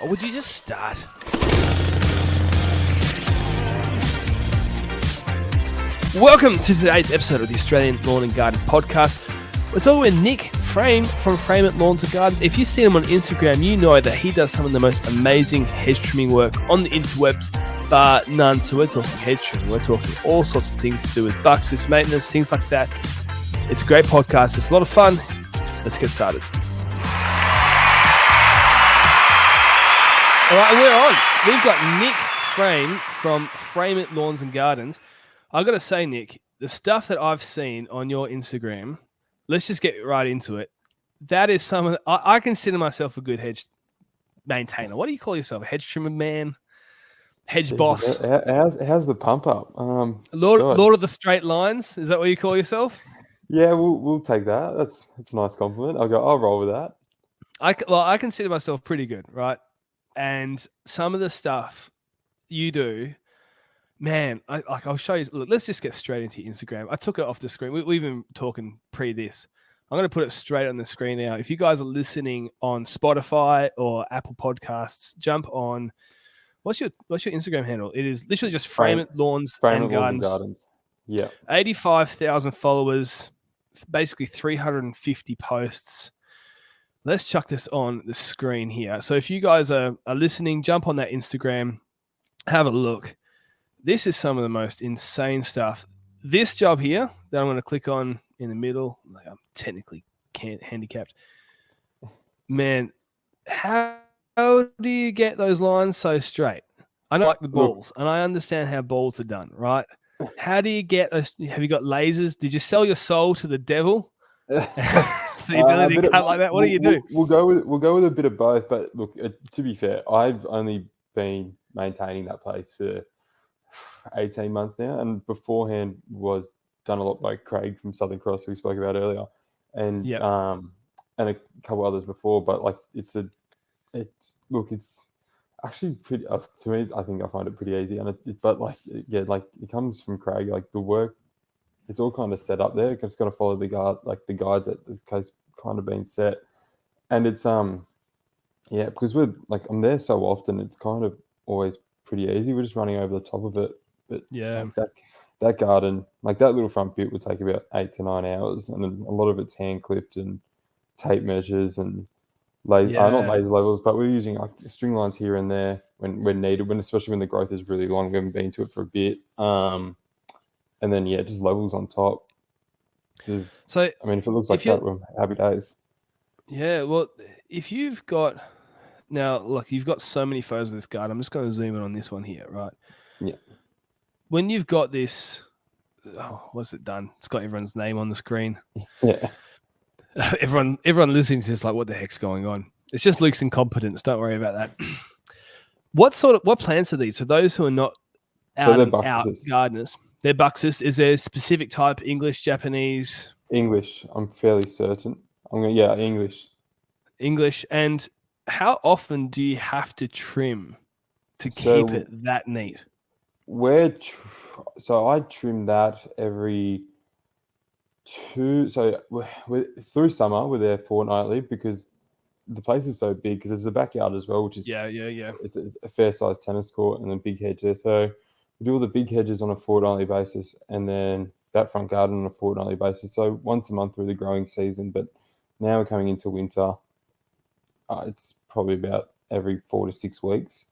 would you just start? Welcome to today's episode of the Australian Lawn and Garden Podcast. We're talking with Nick Frame from Frame It Lawns and Gardens. If you see him on Instagram, you know that he does some of the most amazing hedge trimming work on the interwebs, but none. So we're talking hedge trimming. We're talking all sorts of things to do with buxus, maintenance, things like that. It's a great podcast. It's a lot of fun. Let's get started. All right, we're on. We've got Nick Frame from Frame It Lawns and Gardens. I've got to say, Nick, the stuff that I've seen on your Instagram, let's just get right into it. That is some of the, I consider myself a good hedge maintainer. What do you call yourself? A hedge trimmer man? Hedge boss? How's the pump up? Lord of the straight lines? Is that what you call yourself? Yeah, we'll take that. That's a nice compliment. I'll roll with that. I consider myself pretty good, right? And some of the stuff you do, man, I'll show you. Look, let's just get straight into your Instagram. I took it off the screen. We've been talking pre this. I'm going to put it straight on the screen now. If you guys are listening on Spotify or Apple Podcasts, jump on. What's your Instagram handle? It is literally just Frame It Lawns and Gardens. Yeah. 85,000 followers, basically 350 posts. Let's chuck this on the screen here. So if you guys are listening, jump on that Instagram, have a look. This is some of the most insane stuff. This job here that I'm going to click on in the middle, like I'm technically handicapped. Man, how do you get those lines so straight? I know like the balls, and I understand how balls are done, right? How do you get those? Have you got lasers? Did you sell your soul to the devil? The ability to cut like that? What do you do? We'll go with a bit of both, but look, to be fair, I've only been maintaining that place for 18 months now, and beforehand was done a lot by Craig from Southern Cross, who we spoke about earlier, and a couple others before. But like it's actually pretty to me. I think I find it pretty easy, and it comes from Craig. Like the work, it's all kind of set up there. It's got to follow the guides that the case kind of been set, and it's because I'm there so often, it's kind of always pretty easy. We're just running over the top of it. But yeah, that garden, like that little front bit, would take about 8 to 9 hours, and then a lot of it's hand clipped and tape measures and not laser levels, but we're using like string lines here and there when needed, especially when the growth is really long. We haven't been to it for a bit, and then just levels on top. If it looks like that, we're happy days. Yeah, well, if you've got now, look, you've got so many photos of this garden. I'm just going to zoom in on this one here, right? Yeah. When you've got this, what's it done? It's got everyone's name on the screen. Yeah. Everyone listening to this, like, what the heck's going on? It's just Luke's incompetence. Don't worry about that. What plants are these? For those who are not out gardeners, they're buxus. Is there a specific type? English, Japanese? English. I'm fairly certain. English. English. And how often do you have to trim to keep it that neat? I trim that every 2. So through summer, we're there fortnightly because the place is so big. Because there's the backyard as well, which is It's a fair sized tennis court and a big hedge there. So we do all the big hedges on a fortnightly basis, and then that front garden on a fortnightly basis. So once a month through the growing season. But now we're coming into winter. It's probably about every 4 to 6 weeks.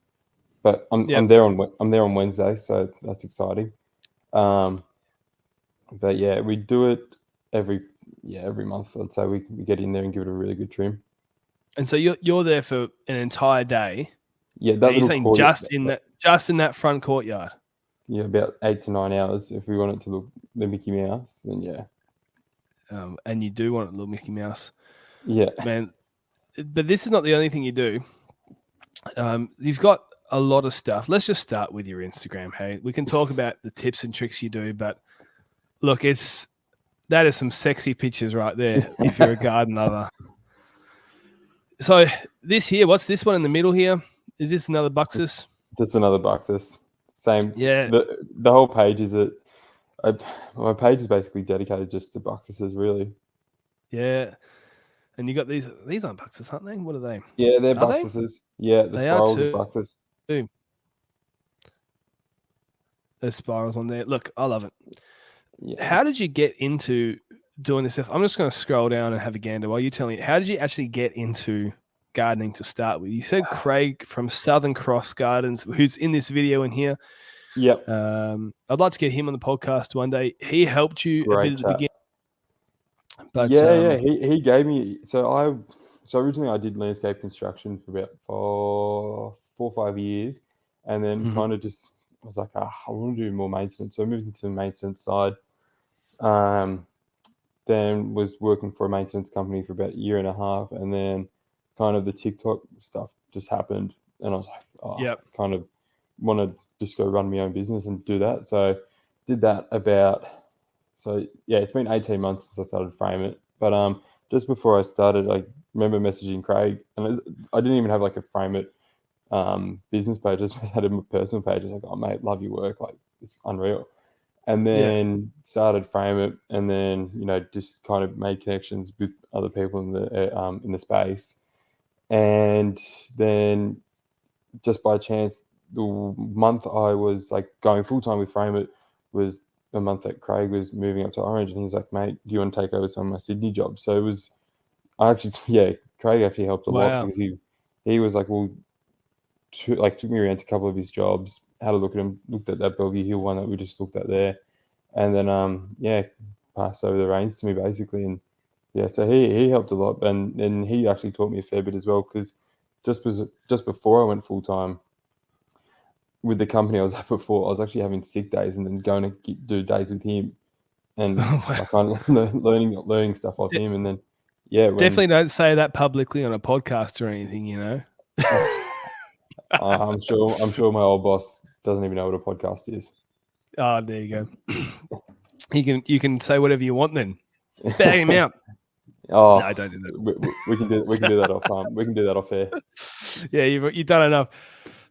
But I'm there on Wednesday, so that's exciting. But yeah, we do it every month. I'd say we get in there and give it a really good trim. And so you're there for an entire day. Yeah, that you're saying just in that front courtyard. Yeah, about 8 to 9 hours. If we want it to look the Mickey Mouse, then yeah. And you do want it to look Mickey Mouse. Yeah, man. But this is not the only thing you do. You've got a lot of stuff. Let's just start with your Instagram. Hey, we can talk about the tips and tricks you do, but look, that is some sexy pictures right there. If you're a garden lover. So this here, what's this one in the middle here? Is this another buxus? That's another buxus. Same. Yeah. The whole page is my page is basically dedicated just to buxuses, really. Yeah. And you got these aren't buxus, aren't they? What are they? Yeah, they're buxuses. Yeah, the spirals are buxus. There's spirals on there. Look, I love it. Yeah. How did you get into doing this stuff? I'm just going to scroll down and have a gander while you tell me. How did you actually get into gardening to start with? You said Craig from Southern Cross Gardens, who's in this video in here. Yep. I'd like to get him on the podcast one day. He helped you a bit at the beginning. But yeah, he gave me. So originally I did landscape construction for about 4 or 5 years, and then kind of just was like, I want to do more maintenance. So I moved into the maintenance side. Then was working for a maintenance company for about 1.5 years, and then kind of the TikTok stuff just happened, and I was like, I kind of want to just go run my own business and do that. So did that it's been 18 months since I started Frame It. But just before I started, I remember messaging Craig, and I didn't even have like a Frame It business page. I just had a personal page. I was like, oh mate, love your work, like it's unreal. And then started Frame It, and then just kind of made connections with other people in the space. And then just by chance, the month I was like going full time with Frame It was a month that Craig was moving up to Orange, and he's like, mate, do you want to take over some of my Sydney jobs? So it was, Craig actually helped a lot, because he was like, well, took me around to a couple of his jobs, had a look at him, looked at that Bellevue Hill one that we just looked at there, and then passed over the reins to me basically. And so he helped a lot, and he actually taught me a fair bit as well, because just before I went full time with the company I was at before, I was actually having sick days and then going to do days with him, and I kind of learning stuff off him. And then definitely don't say that publicly on a podcast or anything, I'm sure my old boss doesn't even know what a podcast is. Oh, there you go. You can say whatever you want then. Bag him out. Oh, no, I don't do that. We can do that off. We can do that off air. Yeah, you've done enough.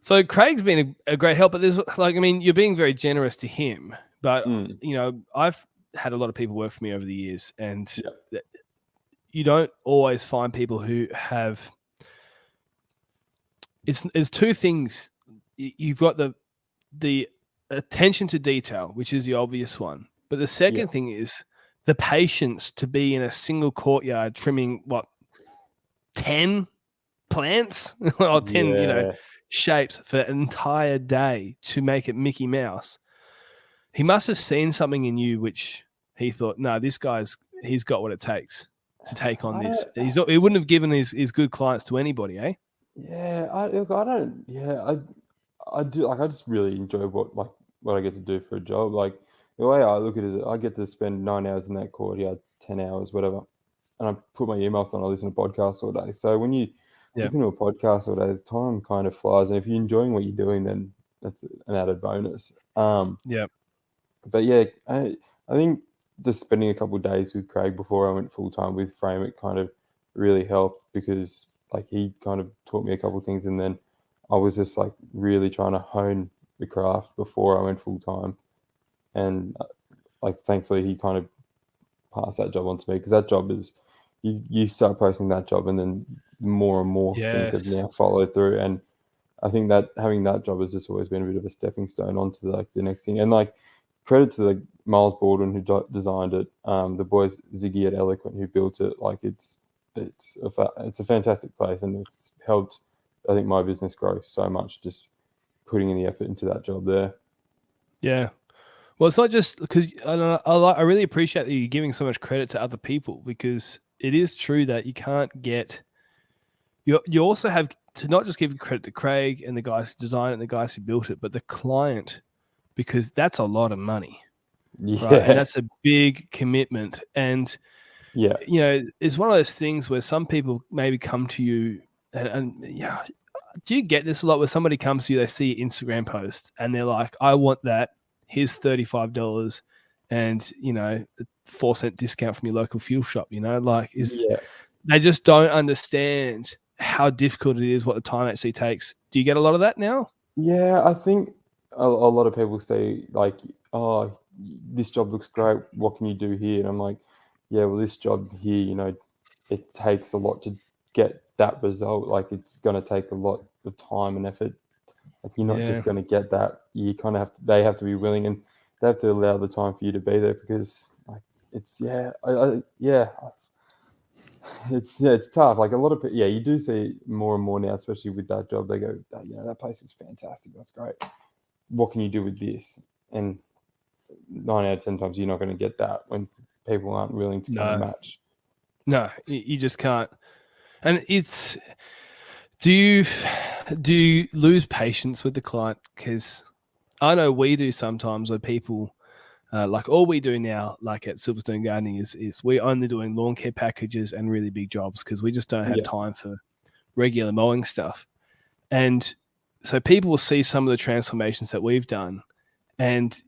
So Craig's been a great help, but there's you're being very generous to him. But I've had a lot of people work for me over the years, and you don't always find people who have. It's two things. You've got the attention to detail, which is the obvious one, but the second thing is the patience to be in a single courtyard trimming 10 plants or 10 shapes for an entire day to make it Mickey Mouse. He must have seen something in you which he thought, no, he's got what it takes to take on this. He wouldn't have given his good clients to anybody, eh? Yeah, I do. Like, I just really enjoy what I get to do for a job. Like, the way I look at it is, I get to spend 9 hours in that courtyard, 10 hours, whatever, and I put my earmuffs on. I listen to podcasts all day. So when you listen to a podcast all day, the time kind of flies. And if you're enjoying what you're doing, then that's an added bonus. But yeah, I think just spending a couple of days with Craig before I went full time with Frame It kind of really helped, because like he kind of taught me a couple of things, and then I was just like really trying to hone the craft before I went full time. And like, thankfully he kind of passed that job on to me, because that job is, you start posting that job, and then more and more things have now followed through. And I think that having that job has just always been a bit of a stepping stone onto like the next thing. And like, credit to like Miles Baldwin who designed it, the boys Ziggy at Eloquent who built it. Like, it's a fantastic place, and it's helped, I think, my business grow so much just putting in the effort into that job there. Yeah. Well, it's not just because I really appreciate that you're giving so much credit to other people, because it is true that you can't get. You also have to not just give credit to Craig and the guys who designed it and the guys who built it, but the client, because that's a lot of money. Yeah. Right? And that's a big commitment. And it's one of those things where some people maybe come to you and do you get this a lot, where somebody comes to you, they see your Instagram post and they're like, I want that. Here's $35 and, a 4-cent discount from your local fuel shop, they just don't understand how difficult it is, what the time actually takes. Do you get a lot of that now? Yeah, I think a lot of people say like, oh, this job looks great. What can you do here? And I'm like, yeah, well, this job here, it takes a lot to get that result. Like it's going to take a lot of time and effort. Like you're not just going to get that. You kind of they have to be willing, and they have to allow the time for you to be there, because like it's it's tough. Like a lot of you do see more and more now, especially with that job. They go, that place is fantastic. That's great. What can you do with this? And 9 out of 10 times you're not going to get that when people aren't willing to kind of match. No, you just can't. And it's, do you lose patience with the client? Because I know we do sometimes, where people, like all we do now, like at Silverstone Gardening, is we're only doing lawn care packages and really big jobs, because we just don't have time for regular mowing stuff. And so people will see some of the transformations that we've done, and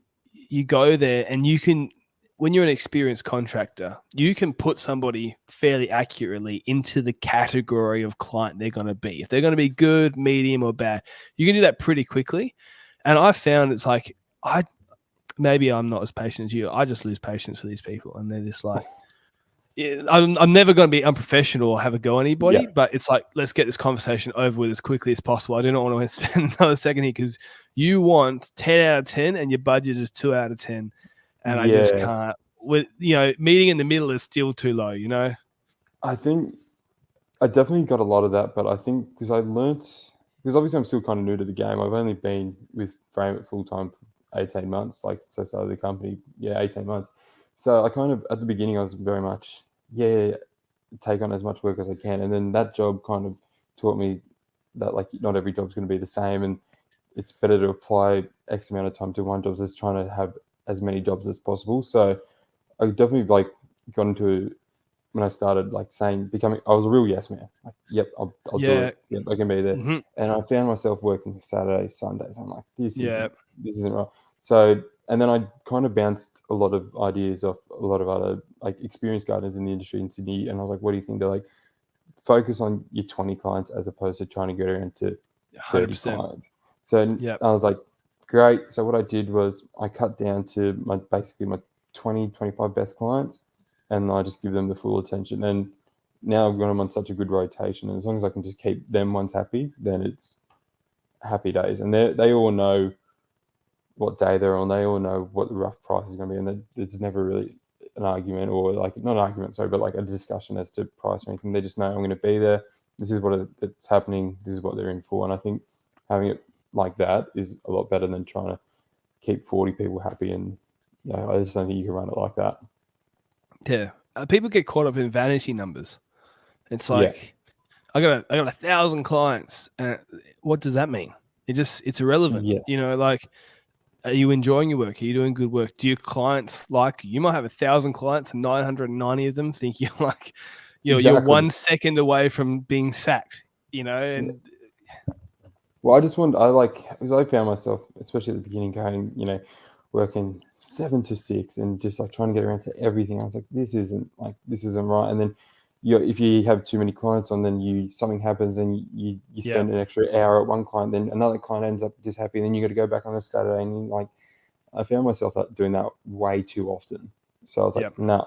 you go there and you can, when you're an experienced contractor, you can put somebody fairly accurately into the category of client they're going to be. If they're going to be good, medium, or bad, you can do that pretty quickly. And I found it's like, maybe I'm not as patient as you. I just lose patience for these people, and they're just like, I'm never going to be unprofessional or have a go at anybody, but it's like, let's get this conversation over with as quickly as possible. I do not want to spend another second here, because you want 10 out of 10 and your budget is 2 out of 10. And I just can't. With meeting in the middle is still too low. I think I definitely got a lot of that, but I think because obviously I'm still kind of new to the game. I've only been with Frame at full time for 18 months. Like, so I started the company, 18 months. So I kind of, at the beginning, I was very much take on as much work as I can, and then that job kind of taught me that like not every job's going to be the same, and it's better to apply X amount of time to one job as trying to have as many jobs as possible. So I definitely like got into, when I started like I was a real yes man. Like, yep, I'll do it. Yep, I can be there. Mm-hmm. And I found myself working Saturdays, Sundays. I'm like, this isn't right. So, and then I kind of bounced a lot of ideas off a lot of other like experienced gardeners in the industry in Sydney. And I was like, what do you think? They're like, focus on your 20 clients as opposed to trying to get around to 30 100%. Clients. So I was like, great. So what I did was I cut down to basically my 20, 25 best clients, and I just give them the full attention. And now I've got them on such a good rotation, and as long as I can just keep them ones happy, then it's happy days. And they all know what day they're on. They all know what the rough price is going to be, and there's never really an argument, or like not an argument, sorry, but like a discussion as to price or anything. They just know I'm going to be there. This is what it's happening. This is what they're in for. And I think having it like that is a lot better than trying to keep 40 people happy. And I just don't think you can run it like that. Yeah, people get caught up in vanity numbers. It's like, I got 1,000 clients. What does that mean? It's irrelevant. Yeah. Like, are you enjoying your work? Are you doing good work? Do your clients like you? You might have 1,000 clients and 990 of them think you're like, you're 1 second away from being sacked. And well, because I found myself, especially at the beginning, going, working 7 to 6 and just like trying to get around to everything. I was like, this isn't right. And then if you have too many clients on, then something happens and you spend an extra hour at one client, then another client ends up just happy, and then you got to go back on a Saturday, and like I found myself doing that way too often. So I was like, nah,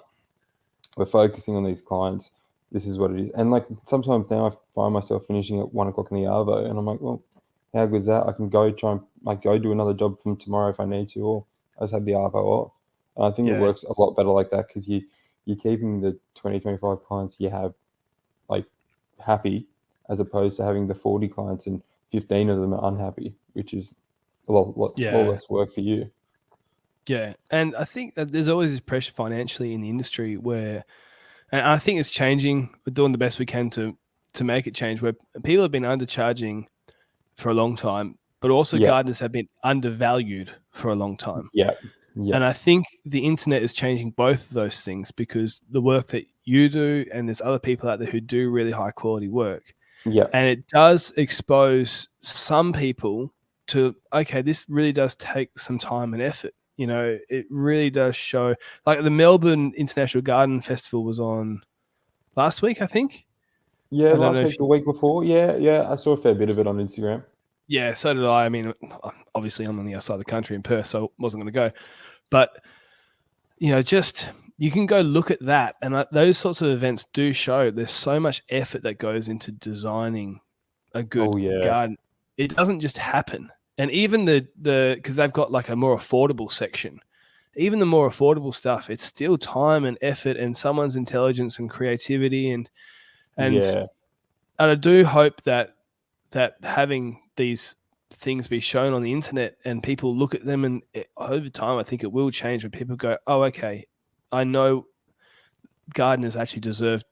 we're focusing on these clients. This is what it is. And like sometimes now I find myself finishing at 1 o'clock in the arvo, and I'm like, well, how good is that? I can go try and like go do another job from tomorrow if I need to, or I just have the arvo off. And I think it works a lot better like that, because you're keeping the 20, 25 clients you have like happy, as opposed to having the 40 clients and 15 of them are unhappy, which is a lot less work for you. Yeah. And I think that there's always this pressure financially in the industry where, and I think it's changing. We're doing the best we can to make it change, where people have been undercharging for a long time, but also gardeners have been undervalued for a long time. Yeah. And I think the internet is changing both of those things, because the work that you do, and there's other people out there who do really high quality work. Yeah. And it does expose some people to, okay, this really does take some time and effort. It really does show. Like the Melbourne International Garden Festival was on last week, I think. Yeah, last week, the week before. Yeah. I saw a fair bit of it on Instagram. Yeah, so did I. I mean, obviously I'm on the other side of the country in Perth, so I wasn't going to go. But, just you can go look at that, and those sorts of events do show there's so much effort that goes into designing a good garden. It doesn't just happen. And even the because they've got like a more affordable section, even the more affordable stuff, it's still time and effort and someone's intelligence and creativity, and I do hope that having these things be shown on the internet and people look at them, and over time I think it will change when people go, oh, okay, I know gardeners actually deserve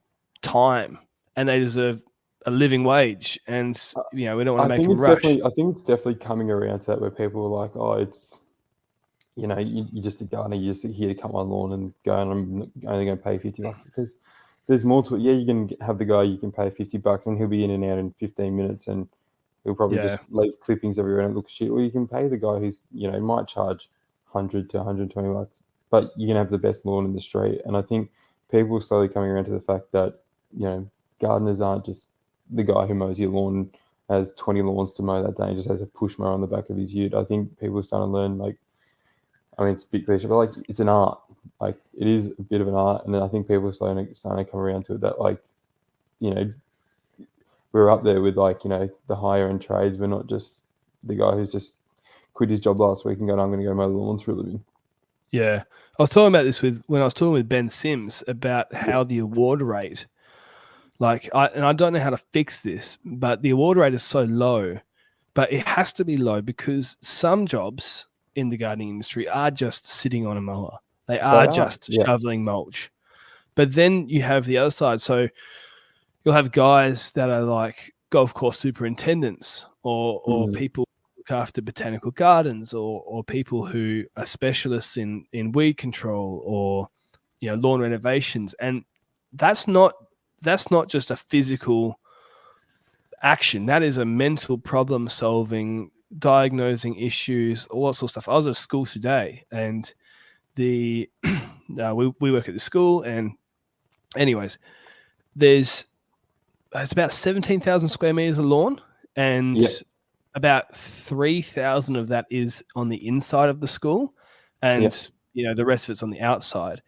time and they deserve a living wage, and we don't want to make them rush. I think it's definitely coming around to that, where people are like, oh, it's, you're just a gardener, you're just here to cut my lawn and go, and I'm only going to pay $50, because there's more to it. Yeah, you can have the guy you can pay $50 and he'll be in and out in 15 minutes and he'll probably just leave clippings everywhere and it looks shit. Or you can pay the guy who's, might charge $100 to $120, but you can have the best lawn in the street. And I think people are slowly coming around to the fact that, gardeners aren't just the guy who mows your lawn, has 20 lawns to mow that day and just has a push mower on the back of his ute. I think people are starting to learn, like, I mean, it's a bit cliche, but like, it's an art. Like, it is a bit of an art. And then I think people are starting to come around to it that, like, we're up there with, like, the higher end trades. We're not just the guy who's just quit his job last week and going, I'm going to go mow the lawns for a living. Yeah. I was talking about this when I was talking with Ben Sims about how the award rate, and I don't know how to fix this, but the award rate is so low, but it has to be low because some jobs in the gardening industry are just sitting on a mower. They are just shoveling mulch. But then you have the other side. So you'll have guys that are like golf course superintendents or people who look after botanical gardens or people who are specialists in weed control or lawn renovations. And that's not just a physical action. That is a mental problem solving, diagnosing issues, all that sort of stuff. I was at school today and we work at the school, and anyways, it's about 17,000 square meters of lawn, and about 3,000 of that is on the inside of the school, and the rest of it's on the outside,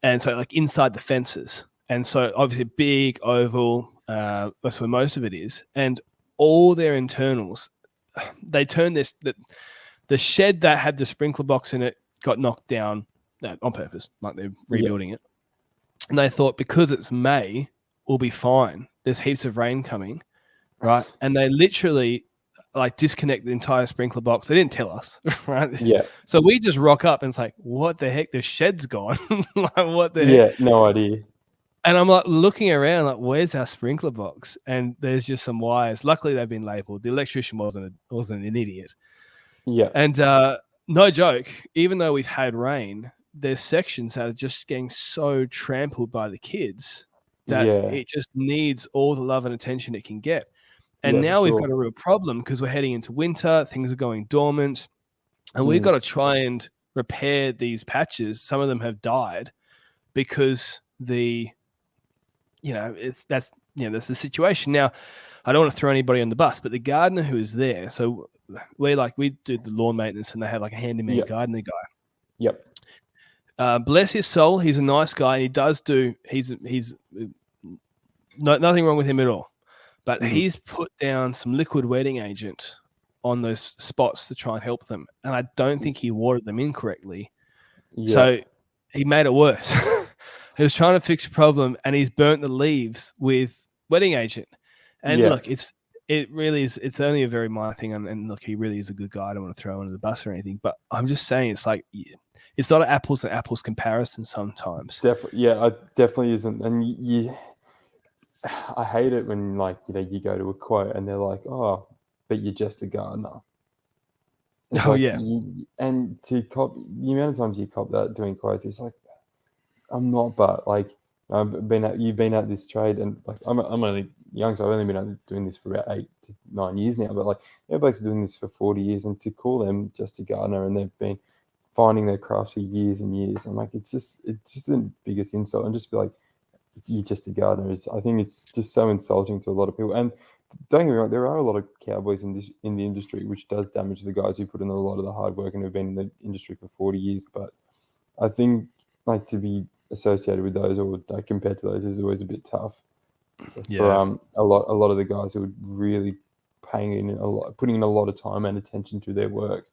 and so like inside the fences. And so obviously big oval, that's where most of it is, and all their internals, they turned the shed that had the sprinkler box in it got knocked down on purpose, like they're rebuilding it. And they thought because it's May, we'll be fine. There's heaps of rain coming, right? And they literally like disconnect the entire sprinkler box. They didn't tell us, right? So we just rock up and it's like, what the heck? The shed's gone. Like, what the heck? Yeah, no idea. And I'm like looking around, like, where's our sprinkler box? And there's just some wires. Luckily, they've been labeled. The electrician wasn't an idiot. Yeah. And no joke, even though we've had rain, there's sections that are just getting so trampled by the kids that it just needs all the love and attention it can get. And now we've got a real problem because we're heading into winter, things are going dormant, and we've got to try and repair these patches. Some of them have died because that's the situation. Now, I don't want to throw anybody on the bus, but the gardener who is there, so we do the lawn maintenance and they have like a handyman gardener guy. Yep. Bless his soul, he's a nice guy, and he does he's nothing wrong with him at all. But he's put down some liquid wetting agent on those spots to try and help them. And I don't think he watered them incorrectly. Yeah. So he made it worse. He was trying to fix a problem and he's burnt the leaves with wetting agent. And look, it's only a very minor thing. And look, he really is a good guy. I don't want to throw him under the bus or anything, but I'm just saying it's like, it's not an apples and apples comparison sometimes. Definitely. Yeah, it definitely isn't. And I hate it when you go to a quote and they're like, oh, but you're just a gardener. It's and to cop the amount of times you cop that doing quotes, it's like, I'm not, but like you've been at this trade, and like I'm only young, so I've only been doing this for about 8 to 9 years now. But like everybody's doing this for 40 years, and to call them just a gardener and they've been finding their craft for years and years, I'm like, it's just the biggest insult. And just be like, you're just a gardener. I think it's just so insulting to a lot of people. And don't get me wrong, there are a lot of cowboys in the industry, which does damage the guys who put in a lot of the hard work and have been in the industry for 40 years. But I think like to be associated with those or like compared to those is always a bit tough. Yeah. For a lot of the guys who are really putting in a lot of time and attention to their work.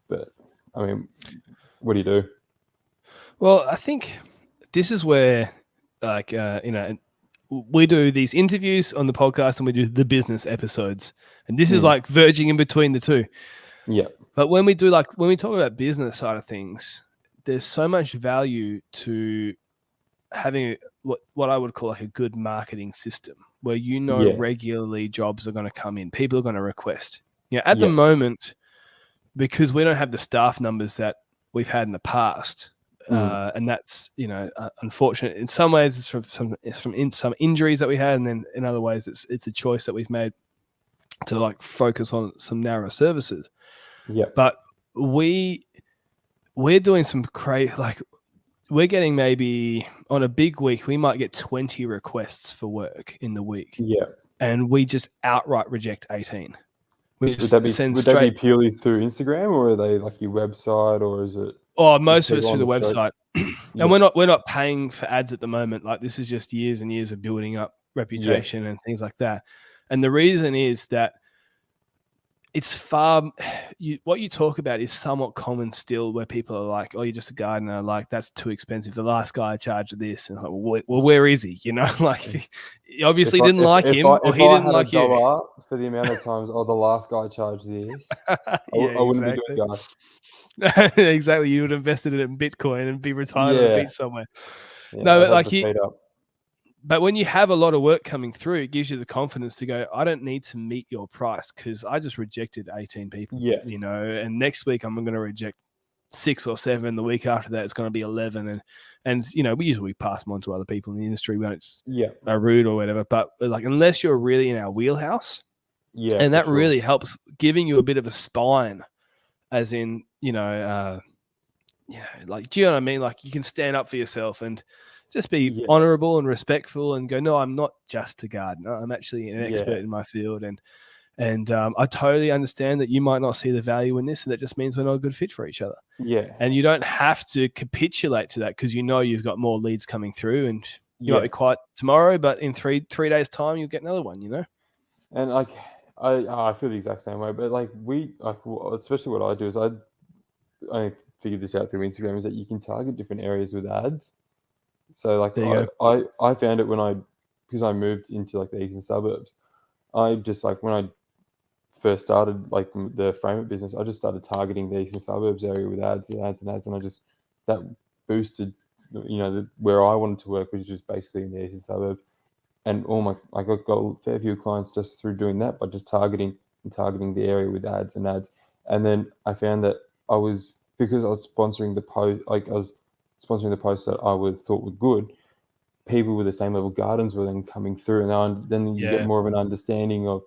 But I mean, what do you do? Well, I think this is where, like, we do these interviews on the podcast and we do the business episodes, and this is like verging in between the two. Yeah. But when we talk about business side of things, there's so much value to having what I would call like a good marketing system where regularly jobs are going to come in, people are going to request. At the moment, because we don't have the staff numbers that we've had in the past, and that's unfortunate. In some ways, it's from some injuries that we had, and then in other ways, it's a choice that we've made to like focus on some narrow services. Yeah. But we're doing some crazy, like we're getting maybe on a big week, we might get 20 requests for work in the week. Yeah. And we just outright reject 18. Would that be purely through Instagram, or are they like your website, or is it? Oh, most of it's through the website. And we're not paying for ads at the moment. Like this is just years and years of building up reputation and things like that. And the reason is that it's what you talk about is somewhat common still, where people are like, "Oh, you're just a gardener. Like that's too expensive. The last guy charged this." And like, well, where is he? Like he obviously didn't like him, or he didn't like you. For the amount of times, the last guy charged this, I wouldn't be doing that. Exactly. You would have invested it in Bitcoin and be retired on the beach somewhere. Yeah, no, but like but when you have a lot of work coming through, it gives you the confidence to go, I don't need to meet your price because I just rejected 18 people. Yeah. And next week I'm going to reject 6 or 7. The week after that, it's going to be 11. And we usually pass them on to other people in the industry. We don't just rude or whatever. But like, unless you're really in our wheelhouse, and that really helps giving you a bit of a spine, as in, like, do you know what I mean? Like you can stand up for yourself and just be honorable and respectful and go, no, I'm not just a gardener. I'm actually an expert in my field. And I totally understand that you might not see the value in this, and that just means we're not a good fit for each other. Yeah. And you don't have to capitulate to that because you've got more leads coming through, and you might be quiet tomorrow, but in three days' time, you'll get another one, And like, I feel the exact same way, but like especially what I do is I figured this out through Instagram, is that you can target different areas with ads. So like I found it because I moved into like the eastern suburbs. I just like when I first started like the frame it business, I just started targeting the eastern suburbs area with ads, and I just that boosted where I wanted to work, which was basically in the eastern suburbs. And I got a fair few clients just through doing that, by just targeting the area with ads. And then I found that because I was sponsoring the post, like I was sponsoring the posts that I thought were good, people with the same level gardens were then coming through, and then you get more of an understanding of,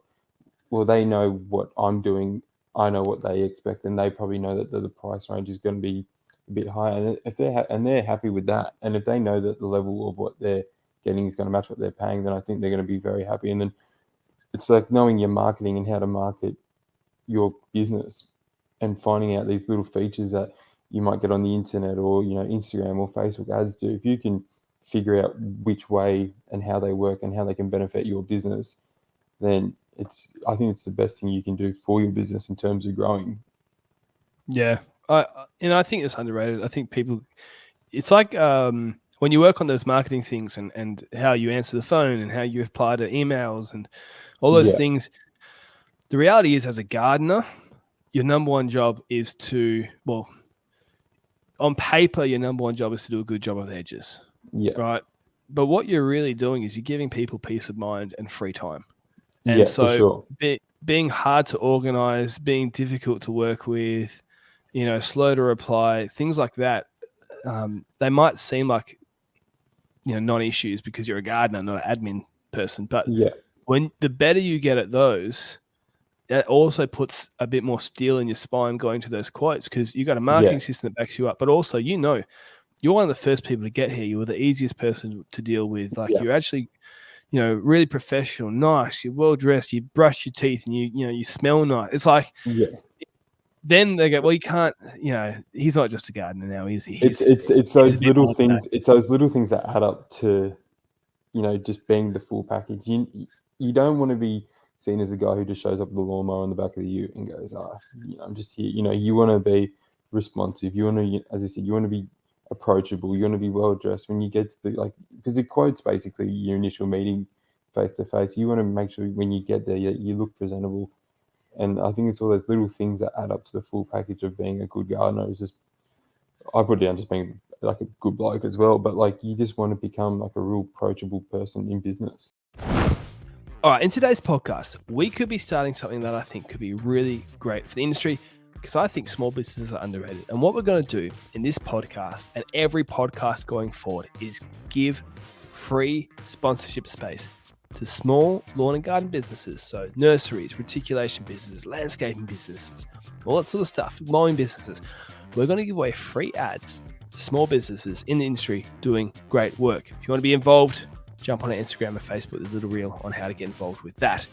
well, they know what I'm doing, I know what they expect, and they probably know that the price range is going to be a bit higher. And if they're happy with that, and if they know that the level of what they're getting is going to match what they're paying, then I think they're going to be very happy. And then it's like knowing your marketing and how to market your business, and finding out these little features that you might get on the internet or Instagram or Facebook ads do. If you can figure out which way and how they work and how they can benefit your business, then I think it's the best thing you can do for your business in terms of growing. Yeah, I think it's underrated. I think it's like when you work on those marketing things and how you answer the phone and how you reply to emails and all those things. The reality is, as a gardener, your number one job is on paper, your number one job is to do a good job of hedges. Yeah. Right. But what you're really doing is you're giving people peace of mind and free time. And for sure. Being hard to organize, being difficult to work with, slow to reply, things like that, they might seem like, non-issues because you're a gardener, not an admin person. But when the better you get at those, that also puts a bit more steel in your spine going to those quotes, because you've got a marketing system that backs you up. But also, you're one of the first people to get here. You were the easiest person to deal with. Like you're actually, really professional, nice. You're well dressed. You brush your teeth, and you smell nice. It's like then they go, well, you can't, he's not just a gardener now, is he? It's those little things. It's those little things that add up to, just being the full package. You don't want to be seen as a guy who just shows up with a lawnmower on the back of the ute and goes, I'm just here. You want to be responsive. You want to, as I said, you want to be approachable. You want to be well dressed when you get to because it quotes basically your initial meeting face to face. You want to make sure when you get there, you look presentable. And I think it's all those little things that add up to the full package of being a good gardener. It's just, I put it down just being like a good bloke as well, but you just want to become like a real approachable person in business. All right, in today's podcast, we could be starting something that I think could be really great for the industry, because I think small businesses are underrated. And what we're going to do in this podcast and every podcast going forward is give free sponsorship space to small lawn and garden businesses. So nurseries, reticulation businesses, landscaping businesses, all that sort of stuff, mowing businesses. We're going to give away free ads to small businesses in the industry doing great work. If you want to be involved, jump on our Instagram and Facebook. There's a little reel on how to get involved with that.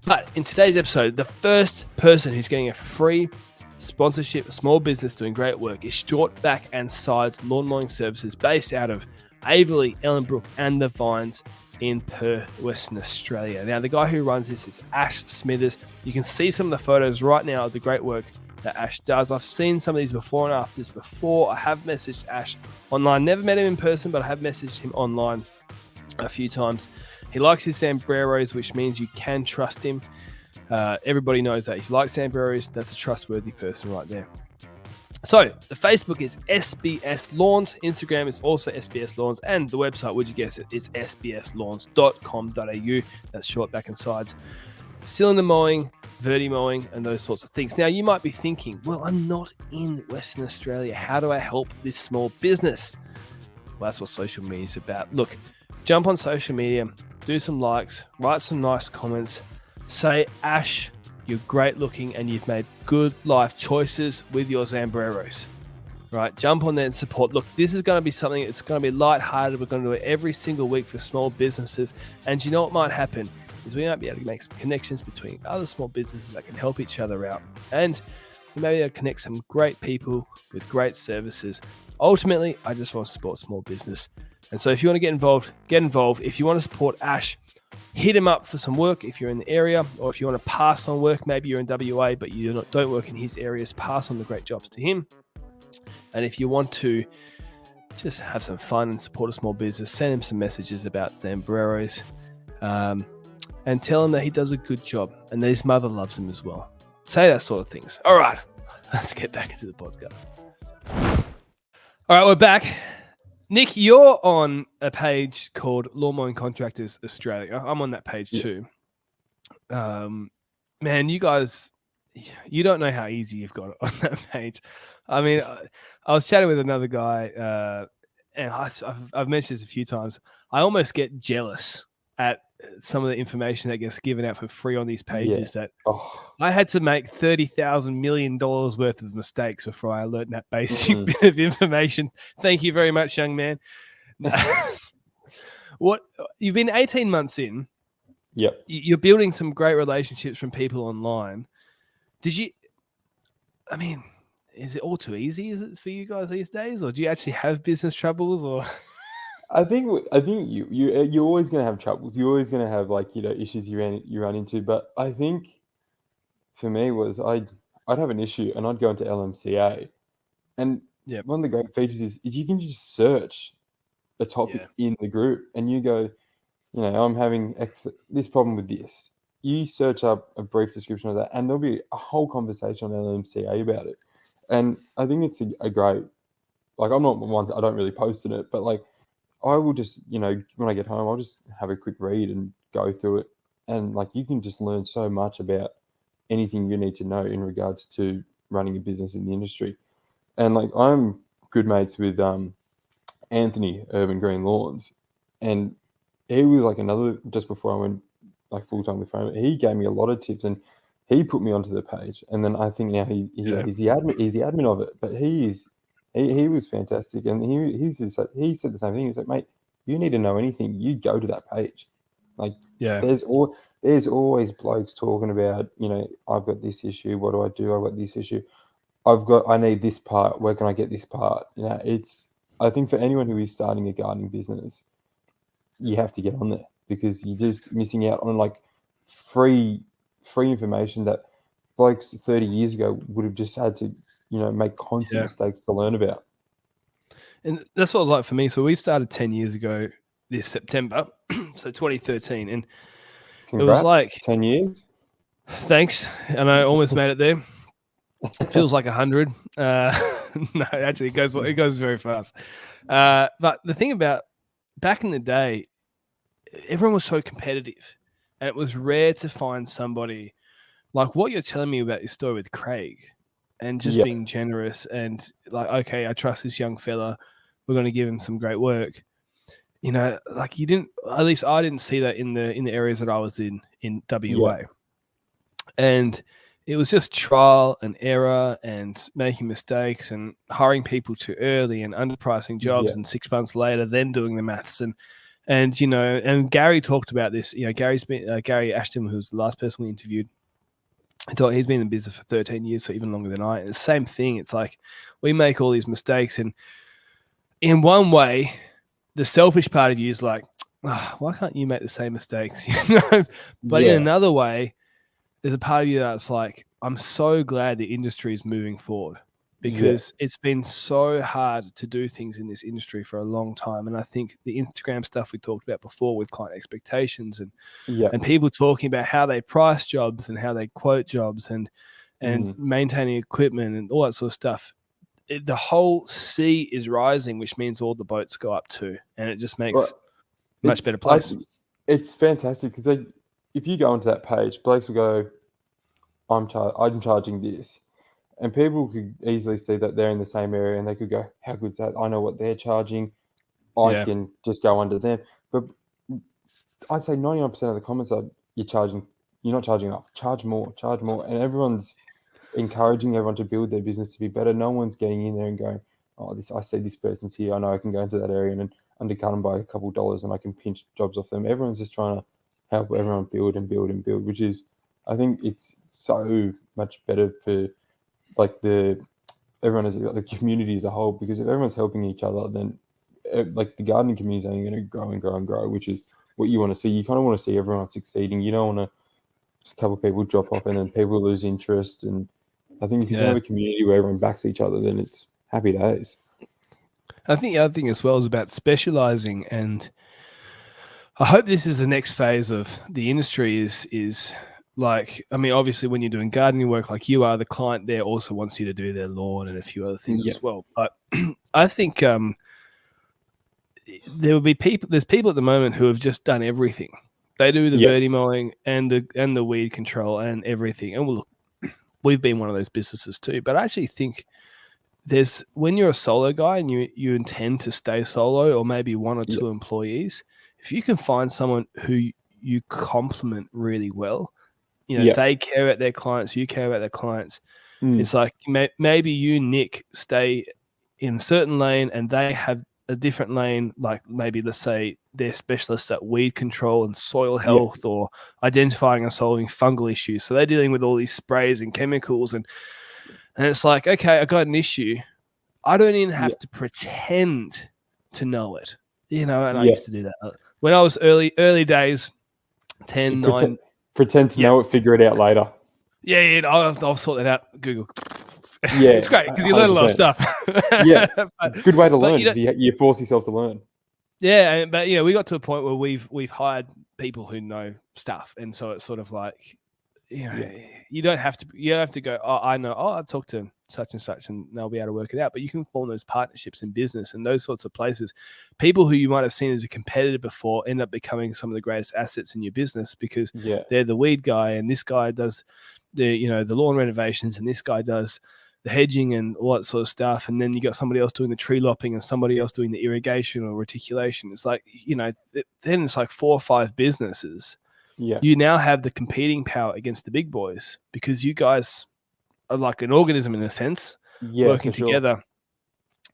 But in today's episode, the first person who's getting a free sponsorship, a small business doing great work, is Short Back and Sides Lawn Mowing Services, based out of Averley, Ellenbrook and the Vines in Perth, Western Australia. Now, the guy who runs this is Ash Smithers. You can see some of the photos right now of the great work that Ash does. I've seen some of these before and afters before. I have messaged Ash online. Never met him in person, but I have messaged him online a few times. He likes his sombreros, which means you can trust him. Everybody knows that. If you like sombreros, that's a trustworthy person right there. So the Facebook is SBS Lawns. Instagram is also SBS Lawns. And the website, would you guess it, is sbslawns.com.au. That's Short Back and Sides. Cylinder mowing, verti mowing, and those sorts of things. Now, you might be thinking, well, I'm not in Western Australia. How do I help this small business? Well, that's what social media is about. Look, jump on social media, do some likes, write some nice comments, say, Ash, you're great looking and you've made good life choices with your sombreros, right? Jump on there and support. Look, this is going to be something, it's going to be lighthearted. We're going to do it every single week for small businesses. And you know what might happen is we might be able to make some connections between other small businesses that can help each other out. And we may be able to connect some great people with great services. Ultimately, I just want to support small business. And so if you want to get involved, get involved. If you want to support Ash, hit him up for some work if you're in the area, or if you want to pass on work, maybe you're in WA, but you don't work in his areas, pass on the great jobs to him. And if you want to just have some fun and support a small business, send him some messages about sombreros, and tell him that he does a good job and that his mother loves him as well. Say that sort of things. All right, let's get back into the podcast. All right, we're back. Nick, you're on a page called Lawn Mowing Contractors Australia. I'm on that page too. Man, you guys, you don't know how easy you've got it on that page. I mean, I was chatting with another guy, and I've mentioned this a few times. I almost get jealous at some of the information that gets given out for free on these pages. That I had to make $30,000 million worth of mistakes before I learned that basic bit of information. Thank you very much, young man. What you've been 18 months in. Yep. You're building some great relationships from people online. Is it all too easy? Is it for you guys these days, or do you actually have business troubles? Or I think you're always going to have troubles. You're always going to have issues you run into. But I think for me was I'd have an issue and I'd go into LMCA, and one of the great features is you can just search a topic in the group and you go, I'm having this problem with this. You search up a brief description of that, and there'll be a whole conversation on LMCA about it. And I think it's a great, I'm not one, I don't really post in it, but I will just, when I get home, I'll just have a quick read and go through it. And you can just learn so much about anything you need to know in regards to running a business in the industry. And I'm good mates with Anthony, Urban Green Lawns. And he was another, just before I went full-time with him, he gave me a lot of tips and he put me onto the page. And then I think now he's the admin of it, but he was fantastic. And he said the same thing. He said, mate, you need to know anything, you go to that page. There's there's always blokes talking about, I've got this issue. What do I do? I've got this issue. I need this part. Where can I get this part? I think for anyone who is starting a gardening business, you have to get on there because you're just missing out on like free information that blokes 30 years ago would have just had to, make constant mistakes to learn about. And that's what it was like for me. So we started 10 years ago this September, so 2013. And Congrats, it was like 10 years. Thanks. And I almost made it there. It feels like 100. No, actually, it goes very fast. But the thing about back in the day, everyone was so competitive, and it was rare to find somebody like what you're telling me about your story with Craig, and just being generous and like, okay, I trust this young fella. We're going to give him some great work. Like you didn't. At least I didn't see that in the areas that I was in WA, and it was just trial and error and making mistakes and hiring people too early and underpricing jobs and 6 months later then doing the maths and Gary talked about this. Gary Ashton, who was the last person we interviewed. He's been in business for 13 years, so even longer than I. And the same thing. It's like we make all these mistakes, and in one way, the selfish part of you is like, why can't you make the same mistakes? But in another way, there's a part of you that's like, I'm so glad the industry is moving forward because it's been so hard to do things in this industry for a long time. And I think the Instagram stuff we talked about before with client expectations and people talking about how they price jobs and how they quote jobs and maintaining equipment and all that sort of stuff. The whole sea is rising, which means all the boats go up too. And it just makes a much better place. It's fantastic because if you go onto that page, blokes will go, I'm charging this. And people could easily see that they're in the same area and they could go, how good's that? I know what they're charging. I can just go under them. But I'd say 99% of the comments are, you're not charging enough. Charge more. And everyone's encouraging everyone to build their business to be better. No one's getting in there and going, I see this person's here. I know I can go into that area and undercut them by a couple of dollars and I can pinch jobs off them. Everyone's just trying to help everyone build, which is, I think it's so much better for like everyone as the community as a whole, because if everyone's helping each other, then like the gardening community is only going to grow and grow and grow, which is what you want to see. You kind of want to see everyone succeeding. You don't want to just a couple of people drop off and then people lose interest. And I think if you can have a community where everyone backs each other, then it's happy days. I think the other thing as well is about specializing, and I hope this is the next phase of the industry is like, I mean, obviously when you're doing gardening work like you are, the client there also wants you to do their lawn and a few other things as well. But I think there will be there's people at the moment who have just done everything. They do the verti mowing and the weed control and everything. And look, we've been one of those businesses too. But I actually think when you're a solo guy and you intend to stay solo or maybe one or two employees, if you can find someone who you complement really well, they care about their clients, you care about their clients. It's like maybe you, Nick, stay in a certain lane and they have a different lane, like maybe let's say they're specialists at weed control and soil health or identifying and solving fungal issues. So they're dealing with all these sprays and chemicals and it's like, okay, I got an issue. I don't even have to pretend to know it, and I used to do that. When I was early days, 10, 9. Pretend to know it, figure it out later. Yeah, I'll sort that out. Google. Yeah, it's great because you learn a lot of stuff. Good way to learn. You force yourself to learn. Yeah, but we got to a point where we've hired people who know stuff, and so it's sort of like, you don't have to. You don't have to go. Oh, I know. Oh, I've talked to such and such, and they'll be able to work it out. But you can form those partnerships in business and those sorts of places. People who you might have seen as a competitor before end up becoming some of the greatest assets in your business because they're the weed guy, and this guy does the lawn renovations, and this guy does the hedging and all that sort of stuff. And then you got somebody else doing the tree lopping and somebody else doing the irrigation or reticulation. It's like then it's like 4 or 5 businesses. Yeah. You now have the competing power against the big boys because you guys are like an organism in a sense, working together. Sure.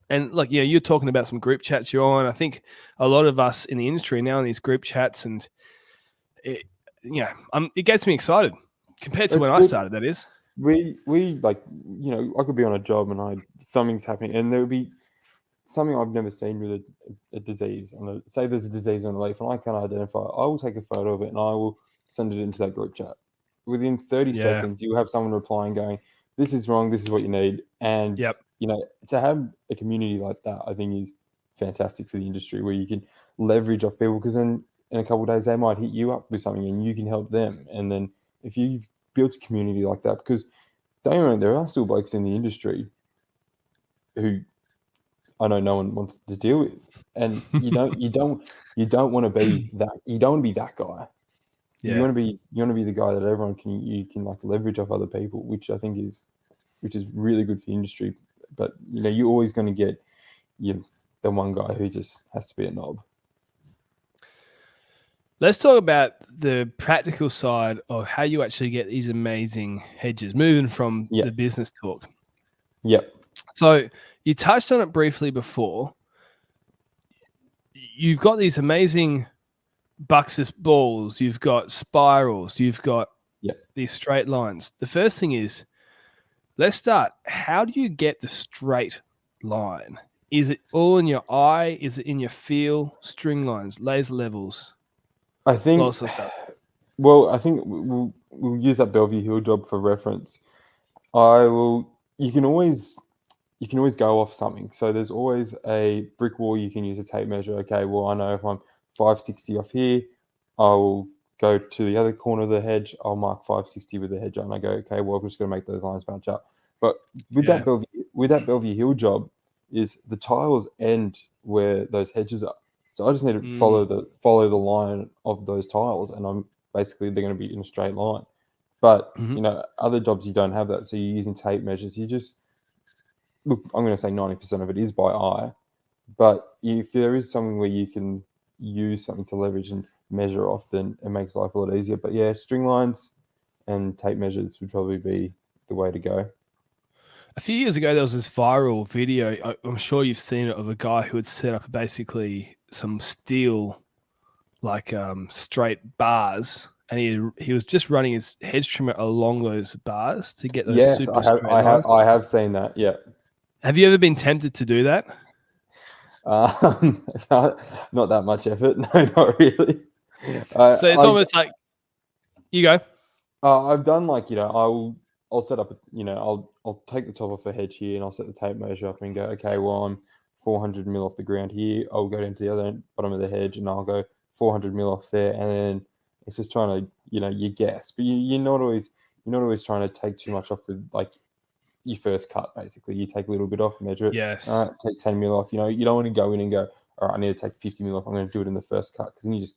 And like, you're talking about some group chats you're on. I think a lot of us in the industry are now in these group chats, and it gets me excited compared to when I started, that is. We like, I could be on a job and something's happening, and there would be something I've never seen with a disease. Say there's a disease on a leaf and I can't identify it, I will take a photo of it and I will send it into that group chat. Within 30 seconds, you have someone replying going, this is wrong, this is what you need. And, to have a community like that, I think is fantastic for the industry, where you can leverage off people, because then in a couple of days, they might hit you up with something and you can help them. And then if you've built a community like that, because don't get me wrong, there are still blokes in the industry who I know no one wants to deal with, and you don't want to be that. You don't want to be that guy. You want to be the guy that everyone can like leverage off other people, which I think is really good for the industry. But you're always going to get the one guy who just has to be a knob. Let's talk about the practical side of how you actually get these amazing hedges, moving from the business talk. Yep. So you touched on it briefly before. You've got these amazing Buxus balls. You've got spirals. You've got these straight lines. The first thing is, let's start. How do you get the straight line? Is it all in your eye? Is it in your feel? String lines, laser levels? I think lots of stuff. Well, I think we'll use that Bellevue Hill job for reference. You can always go off something. So there's always a brick wall. You can use a tape measure. Okay, well, I know if I'm 560 off here, I will go to the other corner of the hedge. I'll mark 560 with the hedge, and I go, okay, well, I'm just going to make those lines match up. But with that Bellevue Hill job, is the tiles end where those hedges are. So I just need to follow the line of those tiles, and they're going to be in a straight line. But other jobs you don't have that, so you're using tape measures. You just look. I'm going to say 90% of it is by eye, but if there is something where you can use something to leverage and measure off, then it makes life a lot easier. But yeah, string lines and tape measures would probably be the way to go. A few years ago, there was this viral video. I'm sure you've seen it, of a guy who had set up basically some steel, like straight bars, and he was just running his hedge trimmer along those bars to get those super straight lines. I have seen that. Yeah. Have you ever been tempted to do that? Not that much effort. No, not really. So it's almost like you go. I've done I'll set up, I'll take the top off a hedge here and I'll set the tape measure up and go, okay, well, I'm 400 mil off the ground here. I'll go down to the other bottom of the hedge and I'll go 400 mil off there. And then it's just trying to, you guess, but you're not always trying to take too much off with like your first cut. Basically, you take a little bit off, measure it. Yes. All right, take 10 mil off. You don't want to go in and go, all right, I need to take 50 mil off. I'm going to do it in the first cut, because then you just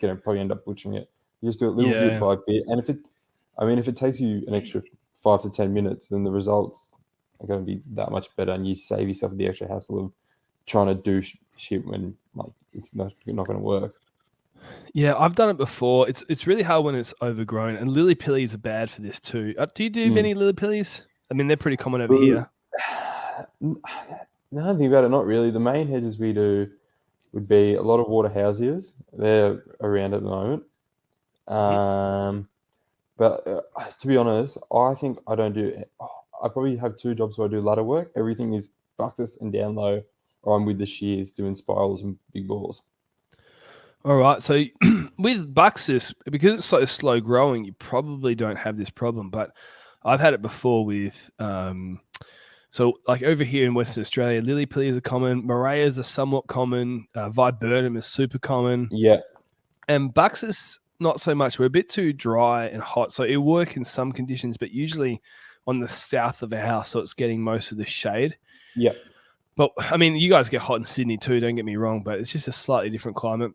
going to probably end up butchering it. You just do it little bit by bit. And if it takes you an extra 5 to 10 minutes, then the results are going to be that much better, and you save yourself the extra hassle of trying to do shit when it's not going to work. Yeah, I've done it before. It's really hard when it's overgrown, and lily pillies are bad for this too. Do you do many lily pillies? I mean, they're pretty common over here. Now I think about it, not really. The main hedges we do would be a lot of water housiers. They're around at the moment. But to be honest, I think I don't do. I probably have 2 jobs where I do ladder work. Everything is Buxus and down low, or I'm with the shears doing spirals and big balls. All right. So with Buxus, because it's so slow growing, you probably don't have this problem. But I've had it before with. So like over here in Western Australia, lily pillies are common. Moreas are somewhat common. Viburnum is super common. Yeah. And Buxus, not so much. We're a bit too dry and hot, so it'll work in some conditions, but usually on the south of the house, so it's getting most of the shade. Yeah. But I mean, you guys get hot in Sydney too, don't get me wrong, but it's just a slightly different climate.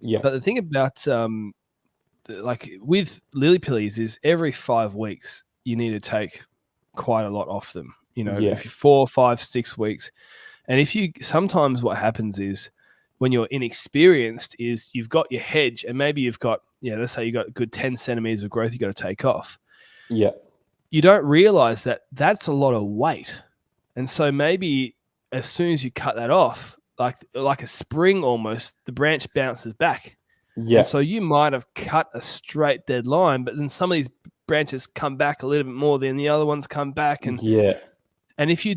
Yeah. But the thing about like with lily pillies is every 5 weeks you need to take quite a lot off them. If you're 4, 5, 6 weeks. And sometimes what happens is, when you're inexperienced, is you've got your hedge and maybe you've got, let's say you got a good 10 centimeters of growth you got to take off. Yeah. You don't realize that that's a lot of weight. And so maybe as soon as you cut that off, like a spring almost, the branch bounces back. Yeah. And so you might have cut a straight dead line, but then some of these branches come back a little bit more than the other ones come back. And if you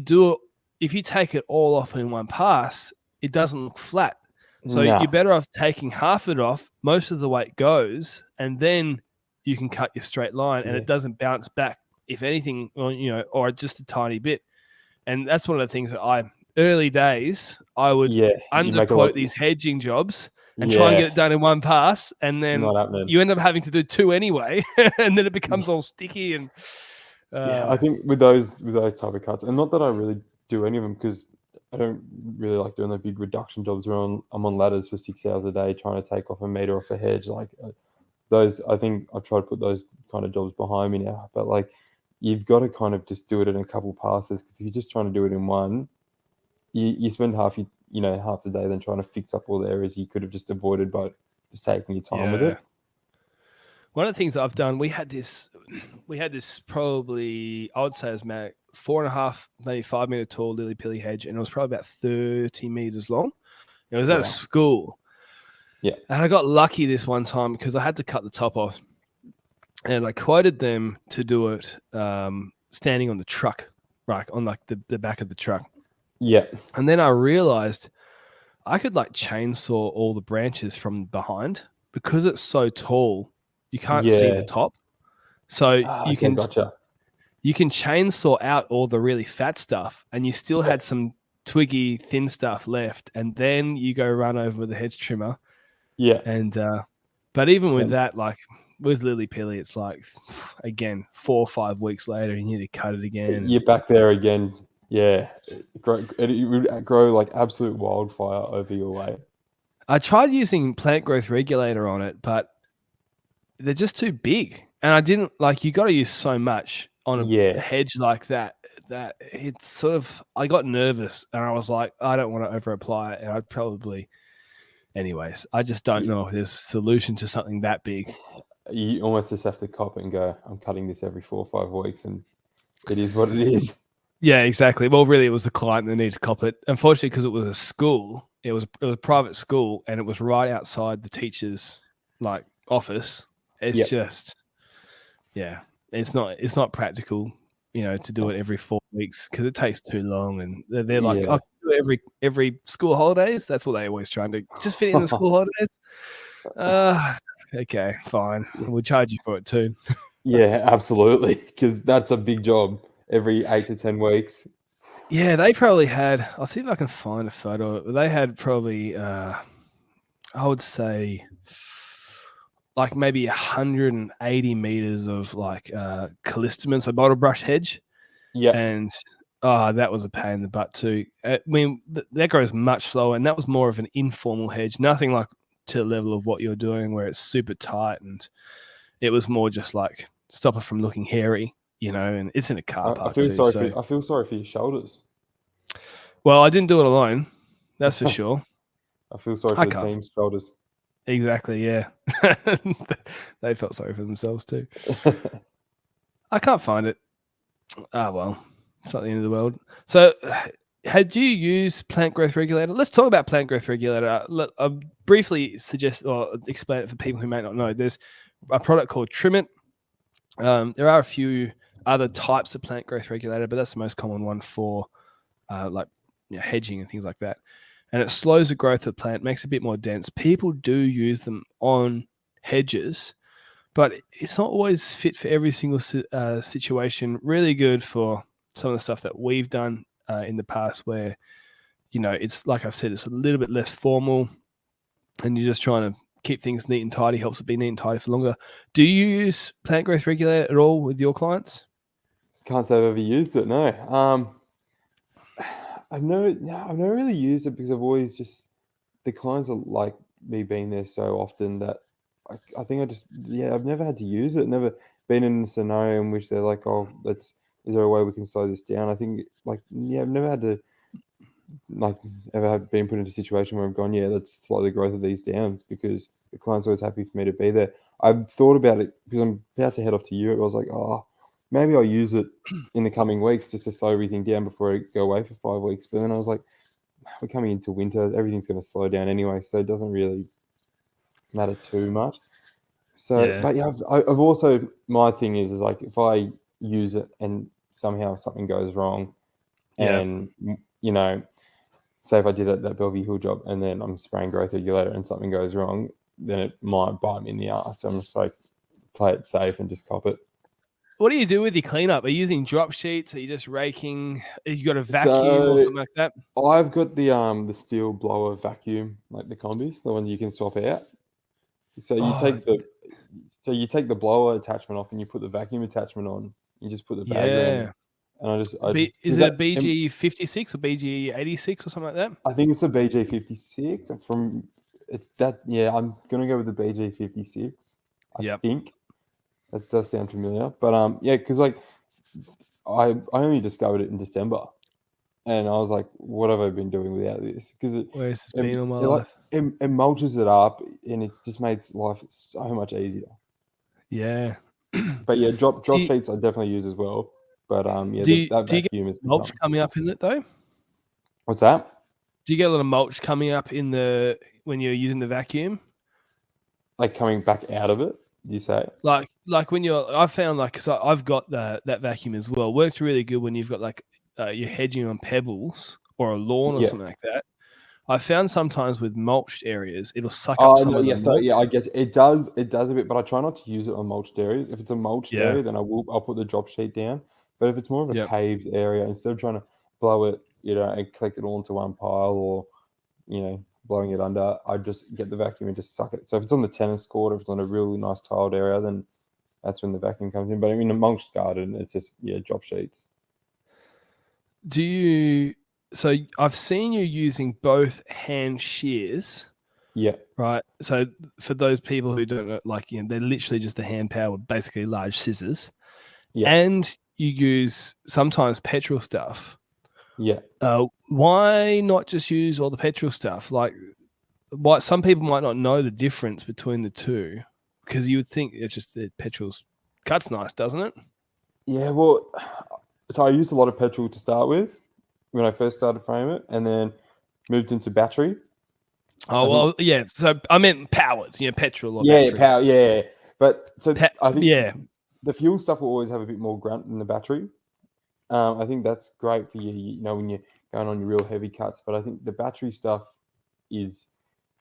take it all off in one pass, it doesn't look flat. So you're better off taking half of it off, most of the weight goes, and then you can cut your straight line and it doesn't bounce back, if anything, or just a tiny bit. And that's one of the things that early days, I would underquote these hedging jobs and try and get it done in one pass. And then you end up having to do two anyway. And then it becomes all sticky. And I think with those type of cuts, and not that I really do any of them, because I don't really like doing the big reduction jobs where I'm on ladders for 6 hours a day trying to take off a meter off a hedge. Like those, I think I've tried to put those kind of jobs behind me now. But like, you've got to kind of just do it in a couple passes, because if you're just trying to do it in one, you spend half the day then trying to fix up all the areas you could have just avoided by just taking your time with it. One of the things I've done, we had this probably, I would say, is 4.5, maybe 5 meter tall lily pilly hedge, and it was probably about 30 meters long. It was at a school. Yeah. And I got lucky this one time because I had to cut the top off, and I quoted them to do it standing on the truck, right, on like the back of the truck. Yeah. And then I realized I could like chainsaw all the branches from behind because it's so tall. You can't see the top. So you can chainsaw out all the really fat stuff, and you still had some twiggy, thin stuff left. And then you go run over with a hedge trimmer. Yeah. And, but even with that, like with lily pilly, it's like, again, 4 or 5 weeks later, you need to cut it again. You're back there again. Yeah. It would grow like absolute wildfire over your way. I tried using plant growth regulator on it, but they're just too big. And I didn't like, you got to use so much on a hedge like that it's sort of, I got nervous and I was like, I don't want to over apply it. And I'd probably, anyways, I just don't know if there's a solution to something that big. You almost just have to cop it and go, I'm cutting this every 4 or 5 weeks, and it is what it is. Yeah, exactly. Well, really, it was the client that needed to cop it. Unfortunately, because it was a school, it was a private school, and it was right outside the teacher's like office. It's just, it's not practical, to do it every 4 weeks because it takes too long. And they're like, I can do it every school holidays. That's what they always try and do. Just fit in the school holidays. Okay, fine. We'll charge you for it too. Yeah, absolutely. Because that's a big job every 8 to 10 weeks. Yeah, they probably had, I'll see if I can find a photo. They had probably, I would say, like maybe 180 meters of like callistemon, so bottle brush hedge. Yeah. And that was a pain in the butt too. I mean, that grows much slower, and that was more of an informal hedge, nothing like to the level of what you're doing where it's super tight, and it was more just like stop it from looking hairy, and it's in a car park. I feel sorry for your shoulders. Well, I didn't do it alone, that's for sure. I feel sorry for the team's shoulders. Exactly, yeah. They felt sorry for themselves too. I can't find it. Well, it's not the end of the world. So, had you used plant growth regulator? Let's talk about plant growth regulator. I'll briefly suggest or explain it for people who may not know. There's a product called Trim It. There are a few other types of plant growth regulator, but that's the most common one for hedging and things like that. And it slows the growth of the plant, makes it a bit more dense. People do use them on hedges, but it's not always fit for every single situation. Really good for some of the stuff that we've done in the past where, it's like I've said, it's a little bit less formal and you're just trying to keep things neat and tidy, helps it be neat and tidy for longer. Do you use plant growth regulator at all with your clients? Can't say I've ever used it, no. I've never really used it because I've always just, the clients are like me being there so often that I think I've never had to use it. Never been in a scenario in which they're like, oh, is there a way we can slow this down? I think I've never had to been put into a situation where I've gone, let's slow the growth of these down, because the client's always happy for me to be there. I've thought about it because I'm about to head off to Europe. I was like, maybe I'll use it in the coming weeks just to slow everything down before I go away for 5 weeks. But then I was like, we're coming into winter. Everything's going to slow down anyway. So it doesn't really matter too much. So, but yeah, I've also, my thing is like if I use it and somehow something goes wrong, and you know, say if I did that Bellevue Hill job and then I'm spraying growth regulator and something goes wrong, then it might bite me in the ass. So I'm just like, play it safe and just cop it. What do you do with your cleanup? Are you using drop sheets? Are you just raking? You got a vacuum or something like that? I've got the steel blower vacuum, like the combis, the ones you can swap out. So you take the blower attachment off and you put the vacuum attachment on. You just put the bag around. And is it a BG 56 or BG 86 or something like that? I think it's a BG 56. I'm gonna go with the BG 56. I think that does sound familiar, but because like I only discovered it in December, and I was like, what have I been doing without this? Because where's this been all my life? It mulches it up, and it just makes life so much easier. Yeah. But yeah, drop sheets I definitely use as well. But that vacuum is mulch coming up in it though. What's that? Do you get a lot of mulch coming up when you're using the vacuum? Like coming back out of it, you say? Like when I found like, because I've got that vacuum as well. It works really good when you've got like you're hedging on pebbles or a lawn or something like that. I found sometimes with mulched areas, it'll suck up some of the mulch. So yeah, I get it does a bit, but I try not to use it on mulched areas. If it's a mulched area, then I'll put the drop sheet down. But if it's more of a paved area, instead of trying to blow it, and collect it all into one pile, or blowing it under, I just get the vacuum and just suck it. So if it's on the tennis court, if it's on a really nice tiled area, then that's when the vacuum comes in. But I mean, a mulched garden, it's just drop sheets. So I've seen you using both hand shears. Yeah. Right. So for those people who don't know, they're literally just a hand powered, basically large scissors. Yeah. And you use sometimes petrol stuff. Yeah. Why not just use all the petrol stuff? Like, why some people might not know the difference between the two, because you would think it's just the petrol's cuts nice, doesn't it? Yeah. Well, so I used a lot of petrol to start with when I first started framing it, and then moved into battery. So I meant powered, petrol or battery. Yeah, power. Yeah, but so I think the fuel stuff will always have a bit more grunt than the battery. I think that's great for you, when you're going on your real heavy cuts. But I think the battery stuff is,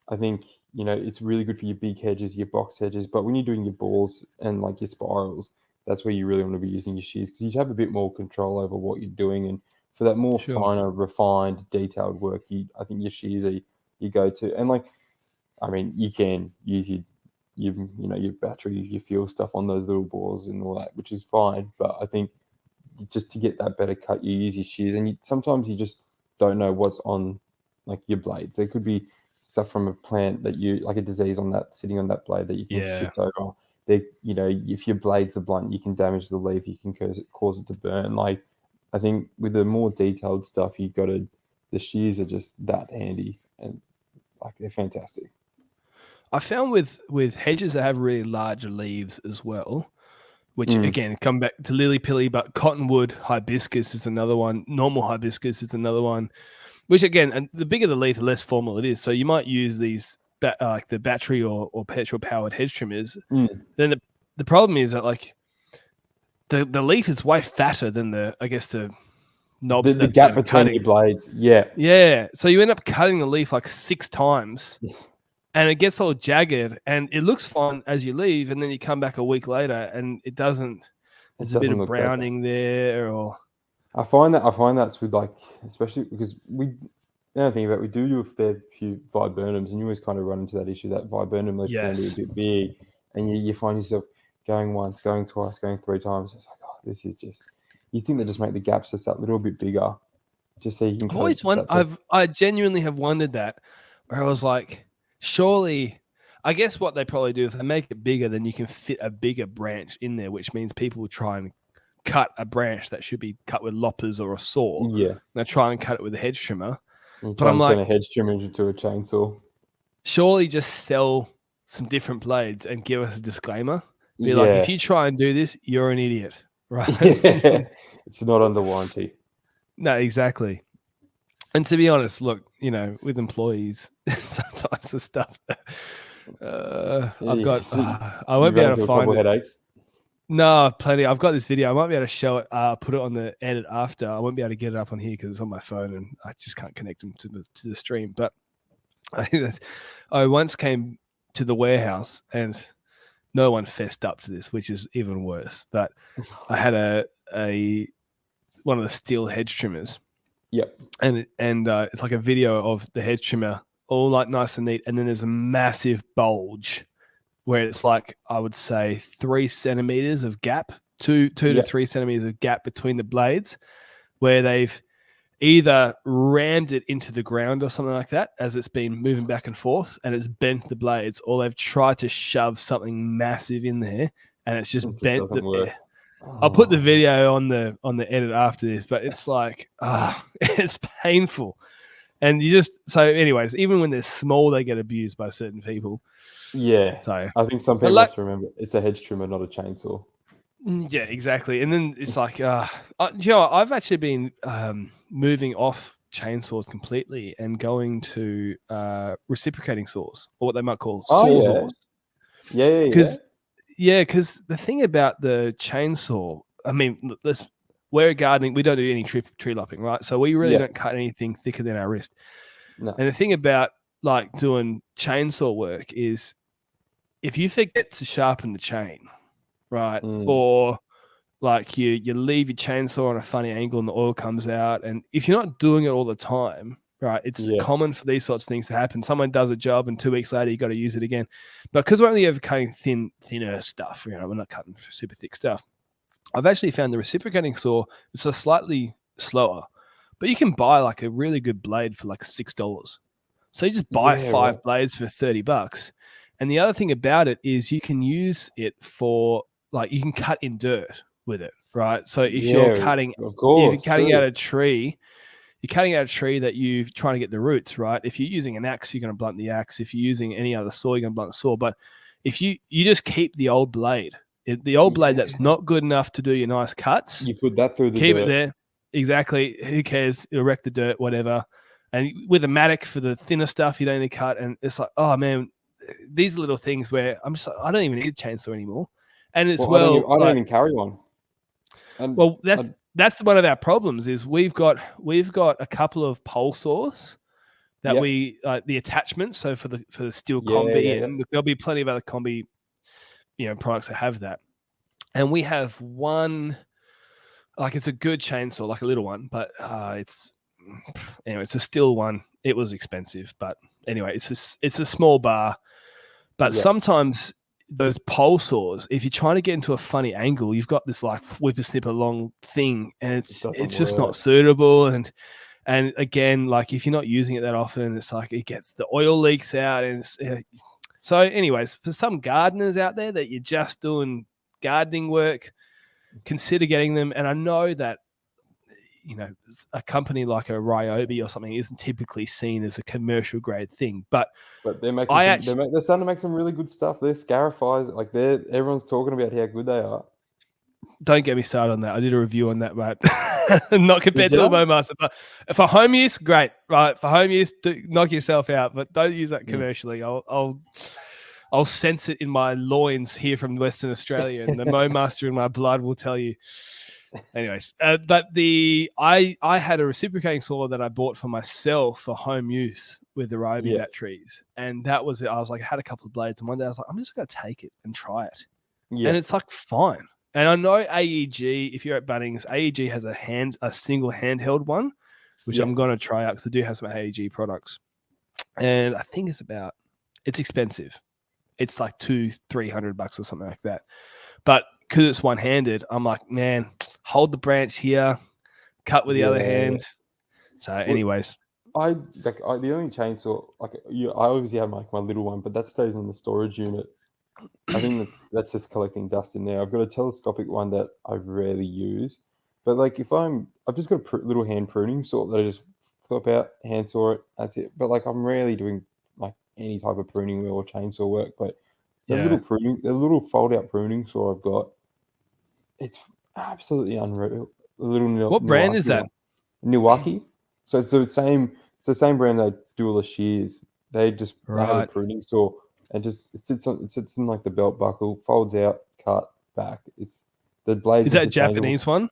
I think, it's really good for your big hedges, your box hedges. But when you're doing your balls and like your spirals, that's where you really want to be using your shears, because you have a bit more control over what you're doing. And for that more finer, refined, detailed work, I think your shears are you go to. And you can use your battery, your fuel stuff on those little balls and all that, which is fine. But I think just to get that better cut, you use your shears, and sometimes you just don't know what's on like your blades. There could be stuff from a plant that like a disease on that sitting on that blade that you can shift over. If your blades are blunt, you can damage the leaf, you can cause it to burn. Like, I think with the more detailed stuff, the shears are just that handy, and like they're fantastic. I found with hedges that have really large leaves as well, which again come back to lily pilly, but cottonwood hibiscus is another one. Normal hibiscus is another one. Which again, and the bigger the leaf, the less formal it is. So you might use these like the battery or petrol powered hedge trimmers. Then the problem is that like the leaf is way fatter than the knobs. The gap between your blades. Yeah. Yeah. So you end up cutting the leaf like 6 times. And it gets all jagged, and it looks fine as you leave, and then you come back a week later, and it doesn't. There's a bit of browning there, or I find that's with especially because we do a fair few viburnums, and you always kind of run into that issue that viburnum leaf can be a bit big, and you find yourself going once, going twice, going 3 times. It's like, oh, this is just. You think they just make the gaps just that little bit bigger, just so you can. I genuinely have wondered that, where I was like. Surely, I guess what they probably do is they make it bigger, then you can fit a bigger branch in there, which means people will try and cut a branch that should be cut with loppers or a saw. Yeah. They try and cut it with a hedge trimmer. But I'm like, turn a hedge trimmer into a chainsaw. Surely just sell some different blades and give us a disclaimer. Be like, if you try and do this, you're an idiot, right? Yeah. It's not under warranty. No, exactly. And to be honest, look, with employees, sometimes the stuff I've got. I won't You be ran able into to a find couple it. headaches. No, plenty. I've got this video. I might be able to show it. Put it on the edit after. I won't be able to get it up on here because it's on my phone and I just can't connect them to the stream. But I once came to the warehouse and no one fessed up to this, which is even worse. But I had a one of the steel hedge trimmers. Yep. And it's like a video of the hedge trimmer, all like nice and neat, and then there's a massive bulge where it's like, I would say 3 centimeters of gap, two to 3 centimeters of gap between the blades, where they've either rammed it into the ground or something like that as it's been moving back and forth and it's bent the blades, or they've tried to shove something massive in there and it's just bent doesn't work. I'll put the video on the edit after this, but it's like, it's painful. And you just, so anyways, even when they're small, they get abused by certain people. Yeah. So I think some people have to remember it's a hedge trimmer, not a chainsaw. Yeah, exactly. And then it's like, I've actually been moving off chainsaws completely and going to reciprocating saws, or what they might call sawzalls. Yeah. Because the thing about the chainsaw, I mean, we're gardening, we don't do any tree lopping, right? So we really don't cut anything thicker than our wrist. No. And the thing about like doing chainsaw work is if you forget to sharpen the chain, right, or like you leave your chainsaw on a funny angle and the oil comes out, and if you're not doing it all the time, right, it's common for these sorts of things to happen. Someone does a job and 2 weeks later you got to use it again. But because we're only ever cutting thinner stuff, we're not cutting super thick stuff. I've actually found the reciprocating saw, it's a slightly slower, but you can buy like a really good blade for like $6. So you just buy 5 blades for $30. And the other thing about it is you can use it for, like, you can cut in dirt with it, right? So if you're cutting, out a tree, you're cutting out a tree that you're trying to get the roots, right? If you're using an axe, you're going to blunt the axe. If you're using any other saw, you're going to blunt the saw. But if you just keep the old blade, the old blade that's not good enough to do your nice cuts, you put that through the keep dirt. It there. Exactly. Who cares? It'll wreck the dirt, whatever. And with a mattock for the thinner stuff, you don't need to cut. And it's like, oh man, these little things where I'm just like, I don't even need a chainsaw anymore. And it's I don't even carry one. And that's one of our problems is we've got a couple of pole saws that we the attachments. So for the steel combi, and there'll be plenty of other combi, products that have that. And we have one, like, it's a good chainsaw, like a little one, but it's a steel one. It was expensive, but anyway, it's a small bar. But sometimes those pole saws, if you're trying to get into a funny angle, you've got this like whippersnipper long thing, and it's just not suitable. And again, like if you're not using it that often, it's like it gets the oil leaks out, and so. Anyways, for some gardeners out there that you're just doing gardening work, consider getting them. And I know that a company like a Ryobi or something isn't typically seen as a commercial grade thing, but they're making they're starting to make some really good stuff. They're scarifies, like everyone's talking about how good they are. Don't get me started on that. I did a review on that, mate. Not compared to a Bowmaster, but for home use, great, right? For home use, knock yourself out, but don't use that commercially. I'll sense it in my loins here from Western Australia, and the Bowmaster in my blood will tell you. Anyways, but I had a reciprocating saw that I bought for myself for home use with the Ryobi batteries, and that was it. I was like, I had a couple of blades, and one day I was like, I'm just going to take it and try it, and it's like fine. And I know AEG, if you're at Bunnings, AEG has a single handheld one, which I'm going to try out because I do have some AEG products, and I think it's expensive. It's like $200-300 or something like that, but because it's one-handed, I'm like, man, hold the branch here, cut with the other hand. So, anyways, the only chainsaw, like I obviously have my little one, but that stays in the storage unit. I think that's just collecting dust in there. I've got a telescopic one that I rarely use, but like I've just got a little hand pruning saw that I just flip out, hand saw it. That's it. But like I'm rarely doing like any type of pruning wheel or chainsaw work. But the little fold-out pruning saw I've got, it's absolutely unreal. What brand is that? Milwaukee. So it's the same brand that do all the shears. They just have a pruning saw. and just it sits in like the belt buckle, folds out, cut back. It's the blades. Is that a Japanese one?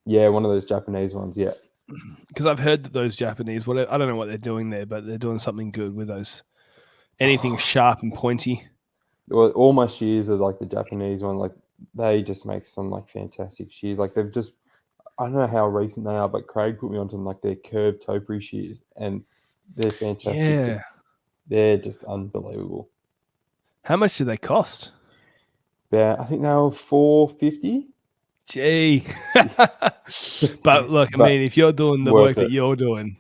Yeah, one of those Japanese ones. Yeah, because I've heard that those Japanese, I don't know what they're doing there, but they're doing something good with those. Anything sharp and pointy. Well, all my shears are like the Japanese one. Like they just make some like fantastic shears. Like they've just, I don't know how recent they are, but Craig put me onto them, like their curved topiary shears, and they're fantastic. Yeah, they're just unbelievable. How much do they cost? Yeah, I think they were $450. Gee, but look, I mean, if you're doing the work that you're doing,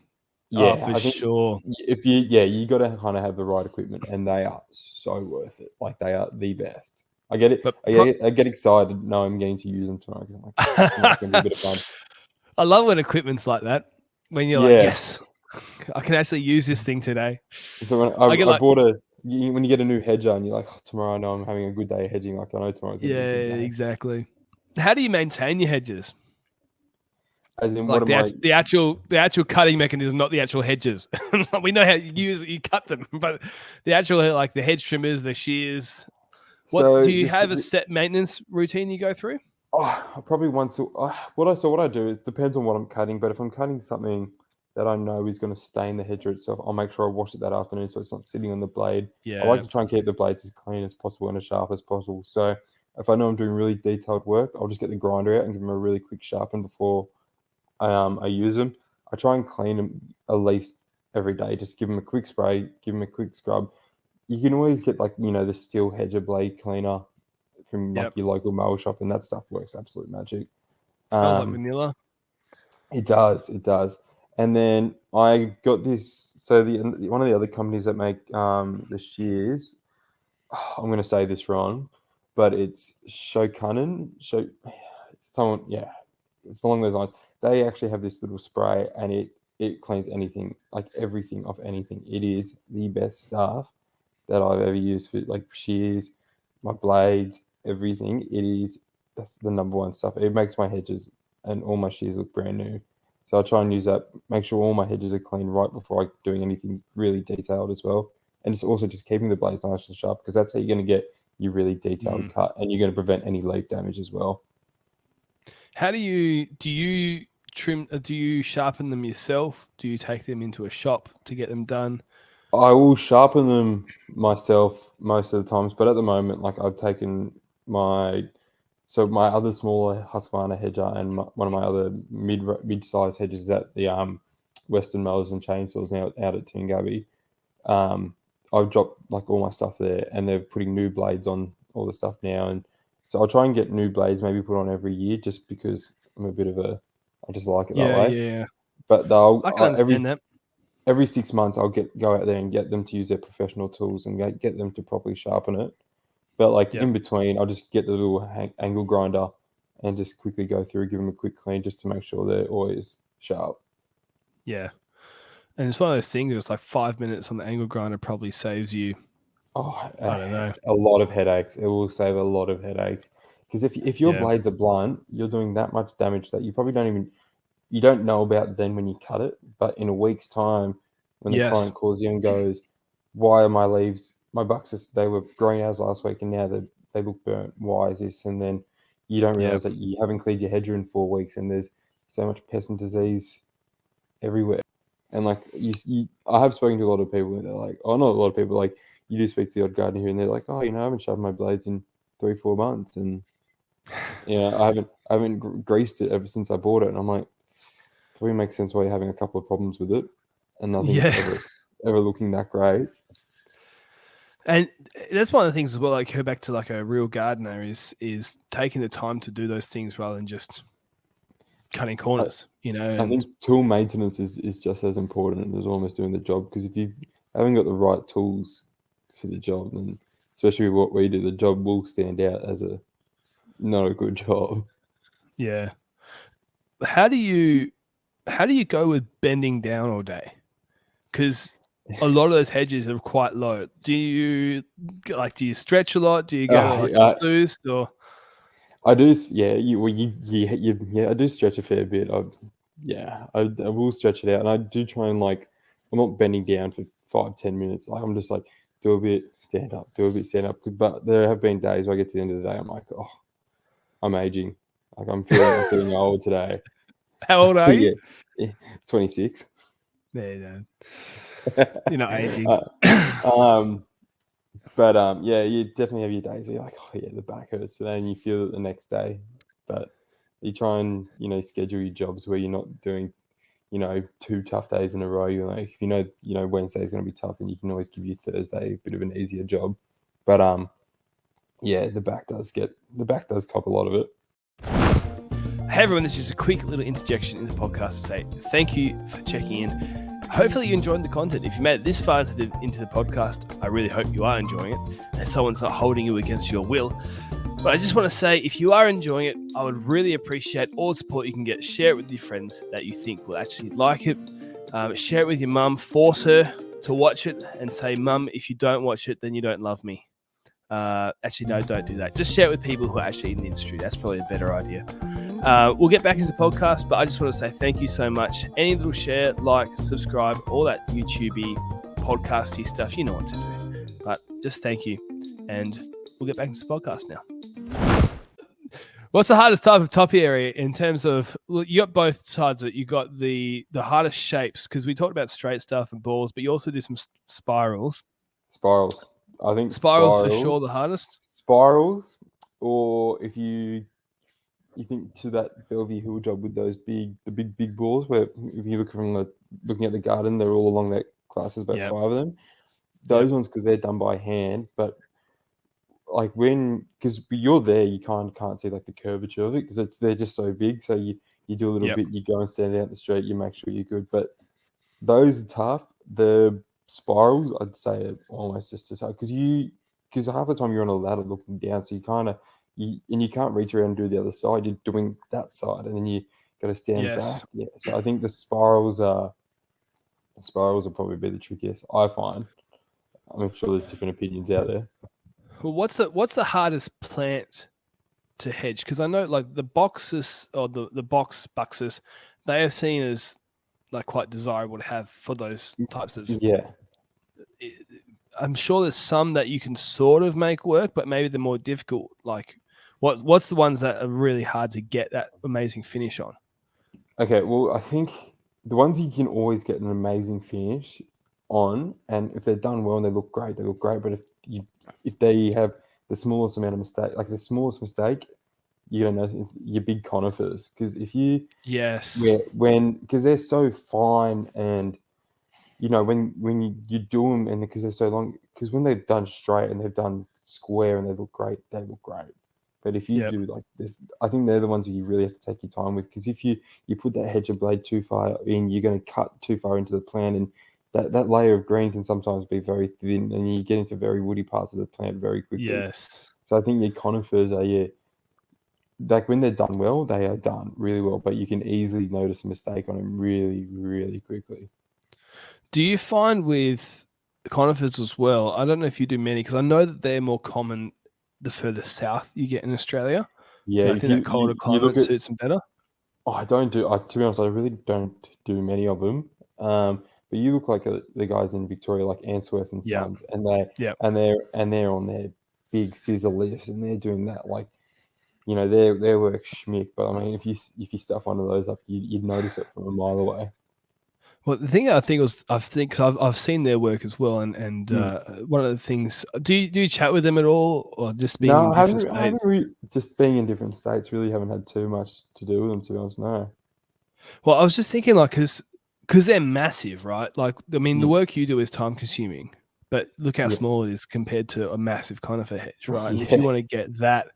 yeah, for sure. If you got to kind of have the right equipment, and they are so worth it. Like they are the best. I get it. I get excited. No, I'm getting to use them tonight. It's going to be a bit of fun. I love when equipment's like that. When you're like, yes, I can actually use this thing today. So when I bought when you get a new hedger and you're like, oh, tomorrow I know I'm having a good day hedging. Like I know tomorrow's going to be a good day. Exactly. How do you maintain your hedges? As in, like the actual cutting mechanism, not the actual hedges. We know how you cut them, but the actual like the hedge trimmers, the shears. What do you have a set maintenance routine you go through? Oh, probably once. What I do, it depends on what I'm cutting. But if I'm cutting something that I know is going to stain the hedger itself, I'll make sure I wash it that afternoon so it's not sitting on the blade. Yeah. I like to try and keep the blades as clean as possible and as sharp as possible. So if I know I'm doing really detailed work, I'll just get the grinder out and give them a really quick sharpen before I use them. I try and clean them at least every day. Just give them a quick spray, give them a quick scrub. You can always get like, the steel hedger blade cleaner from like your local mower shop, and that stuff works absolute magic. Smells like vanilla. It does. And then I got this. So one of the other companies that make the shears, I'm going to say this wrong, but it's Shokunin. It's along those lines. They actually have this little spray, and it cleans anything, like everything off anything. It is the best stuff that I've ever used for like shears, my blades, everything. That's the number one stuff. It makes my hedges and all my shears look brand new. So I try and use that, make sure all my hedges are clean right before I'm doing anything really detailed as well. And it's also just keeping the blades nice and sharp, because that's how you're going to get your really detailed cut, and you're going to prevent any leaf damage as well. How do you trim? Do you sharpen them yourself? Do you take them into a shop to get them done? I will sharpen them myself most of the times, but at the moment, like I've taken my other smaller Husqvarna hedger and one of my other mid-sized hedges is at the Western Mowers and Chainsaws now out at Toongabbie. I've dropped like all my stuff there, and they're putting new blades on all the stuff now, and so I'll try and get new blades maybe put on every year, just because I'm a bit of I just like it that way. Yeah. But I can understand that. Every 6 months, I'll go out there and get them to use their professional tools and get them to properly sharpen it. But in between, I'll just get the little angle grinder and just quickly go through, give them a quick clean, just to make sure they're always sharp. Yeah. And it's one of those things, it's like 5 minutes on the angle grinder probably saves you, I don't know, a lot of headaches. It will save a lot of headaches. Because if your blades are blunt, you're doing that much damage that you probably don't know about then when you cut it. But in a week's time, when the client calls you and goes, why are my leaves, my bucks, they were growing out last week and now they look burnt. Why is this? And then you don't realize that you haven't cleared your hedger in 4 weeks, and there's so much pest and disease everywhere. And like I have spoken to a lot of people, and they're like, not a lot of people, like you do speak to the odd gardener here, and they're like, I haven't sharpened my blades in 3-4 months, and I haven't greased it ever since I bought it. And I'm like, probably makes sense why you're having a couple of problems with it, and nothing ever looking that great. And that's one of the things as well. Like, go back to like a real gardener is taking the time to do those things rather than just cutting corners. I think tool maintenance is just as important as almost doing the job, because if you haven't got the right tools for the job, then especially with what we do, the job will stand out as not a good job. Yeah. How do you go with bending down all day? Because a lot of those hedges are quite low. Do you stretch a lot? Do you go to Seuss or? I do. Yeah. I do stretch a fair bit. I will stretch it out, and I do try and I'm not bending down for 5-10 minutes. Like I'm just like do a bit, stand up, do a bit, stand up. But there have been days where I get to the end of the day, I'm like, oh, I'm aging. Like I'm feeling old today. How old are you? Yeah, 26. Yeah, you're not aging. Yeah, you definitely have your days where you're like, oh yeah, the back hurts today, and you feel it the next day. But you try and schedule your jobs where you're not doing 2 tough days in a row. You're like, if Wednesday is going to be tough, and you can always give you Thursday a bit of an easier job. But yeah, the back does cop a lot of it. Hey everyone, this is just a quick little interjection in the podcast to say thank you for checking in. Hopefully you enjoyed the content. If you made it this far into the podcast, I really hope you are enjoying it and someone's not holding you against your will. But I just want to say, if you are enjoying it, I would really appreciate all the support you can get. Share it with your friends that you think will actually like it. Share it with your mum. Force her to watch it and say, Mum, if you don't watch it, then you don't love me. Actually, no, don't do that. Just share it with people who are actually in the industry. That's probably a better idea. We'll get back into the podcast, but I just want to say thank you so much. Any little share, like, subscribe, all that YouTube-y, podcasty stuff, you know what to do. But just thank you, and we'll get back into the podcast now. What's the hardest type of toppy area in terms of, well, you got both sides of it. You got the hardest shapes, because we talked about straight stuff and balls, but you also do some spirals. Spirals. I think spirals for sure the hardest. Spirals, or if you think to that Bellevue Hill job with those big balls, where if you look from looking at the garden, they're all along that class. There's about 5 of them. Those ones, because they're done by hand, but like because you're there, you can't see like the curvature of it because they're just so big. So you do a little bit, you go and stand out the street, you make sure you're good. But those are tough. The spirals, I'd say, are almost just as hard because half the time you're on a ladder looking down, so you can't reach around and do the other side. You're doing that side, and then you got to stand back. Yeah, so I think the spirals will probably be the trickiest, I find. I'm sure there's different opinions out there. Well, what's the hardest plant to hedge? Because I know like the boxes or the box buxes, they are seen as like quite desirable to have for those types of. Yeah. I'm sure there's some that you can sort of make work, but maybe they're more difficult. Like, what's the ones that are really hard to get that amazing finish on? Okay, well, I think the ones you can always get an amazing finish on, and if they're done well and they look great, they look great. But if they have the smallest amount of mistake, like the smallest mistake, you don't know, your big conifers, because if you because they're so fine, and when you do them, and because they're so long, because when they're done straight and they've done square and they look great. But if you do like this, I think they're the ones that you really have to take your time with, because if you put that hedge of blade too far in, you're going to cut too far into the plant, and that layer of green can sometimes be very thin, and you get into very woody parts of the plant very quickly. Yes. So I think your conifers are like when they're done well, they are done really well, but you can easily notice a mistake on them really, really quickly. Do you find with conifers as well? I don't know if you do many, because I know that they're more common the further south you get in Australia. Yeah, I think that colder climate suits them better. I don't do. To be honest, I really don't do many of them. But you look like the guys in Victoria, like Answorth and Sons, and they're on their big scissor lifts, and they're doing that like, their work schmick. But I mean, if you stuff one of those up, you'd notice it from a mile away. Well, the thing I've seen their work as well, and one of the things, do you chat with them at all, or just being in different states? Just being in different states, really haven't had too much to do with them, to be honest. No. Well, I was just thinking, like, because they're massive, right? Like, I mean, the work you do is time consuming, but look how small it is compared to a massive conifer hedge, right? And if you want to get that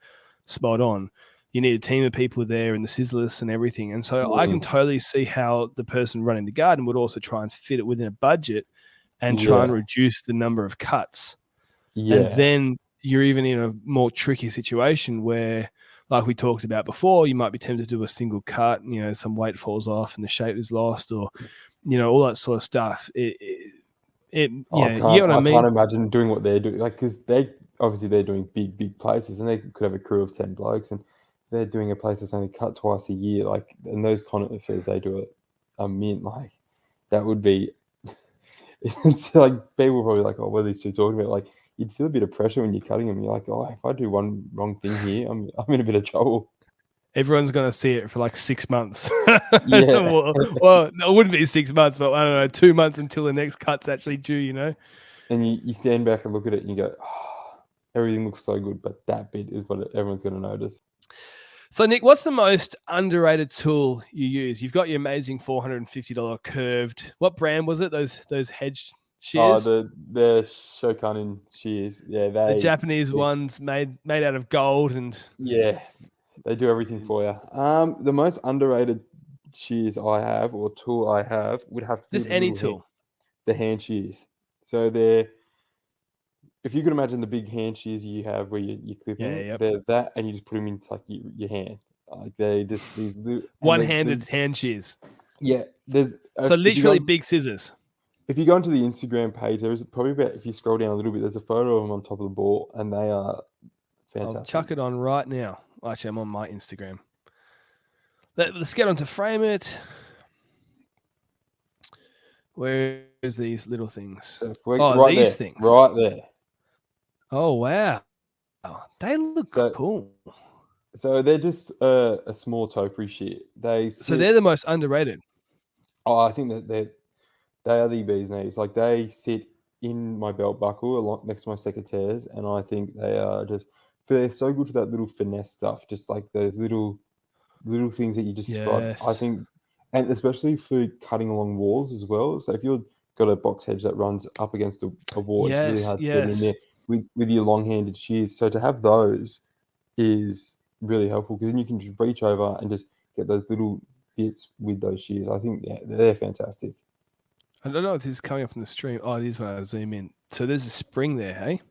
spot on, you need a team of people there and the scissors and everything. And so I can totally see how the person running the garden would also try and fit it within a budget and try and reduce the number of cuts. Yeah. And then you're even in a more tricky situation where, like we talked about before, you might be tempted to do a single cut, some weight falls off and the shape is lost, or, all that sort of stuff. I can't imagine doing what they're doing, like, because they're doing big places, and they could have a crew of 10 blokes, and they're doing a place that's only cut twice a year, like, and those conifers, they do a mint, like, that would be it's like people probably like, oh, what are these two talking about? Like, you'd feel a bit of pressure when you're cutting them. You're like, oh, if I do one wrong thing here, I'm in a bit of trouble. Everyone's going to see it for like 6 months. Yeah. well, no, it wouldn't be 6 months, but I don't know, 2 months until the next cut's actually due, you know? And you stand back and look at it and you go, oh, everything looks so good, but that bit is what everyone's going to notice. So, Nick, what's the most underrated tool you use? You've got your amazing $450 curved. What brand was it? Those hedge shears? Oh, the Shokanin shears. Yeah, the Japanese ones made out of gold and yeah, they do everything for you. The most underrated shears I have or tool I have would have to be just any tool. The hand shears. So they're, if you could imagine the big hand shears you have where you're clipping, they're that, and you just put them into like your hand. Like they just these one-handed hand shears. Yeah, there's so literally big scissors. If you go onto the Instagram page, there is probably about, if you scroll down a little bit, there's a photo of them on top of the ball, and they are fantastic. I'll chuck it on right now. Actually, I'm on my Instagram. Let's get on to frame it. Where is these little things? Right these there, things. Right there. Oh, wow. They look cool. So they're just a small topiary shear. So they're the most underrated. Oh, I think that they are the bee's knees. Like, they sit in my belt buckle next to my secateurs, and I think they're so good for that little finesse stuff. Just like those little things that you just spot. I think, and especially for cutting along walls as well. So if you've got a box hedge that runs up against a wall, it's really hard to get in there with your long-handed shears. So to have those is really helpful, because then you can just reach over and just get those little bits with those shears. I think they're fantastic. I don't know if this is coming up from the stream. Oh, it is when I zoom in. So there's a spring there, hey?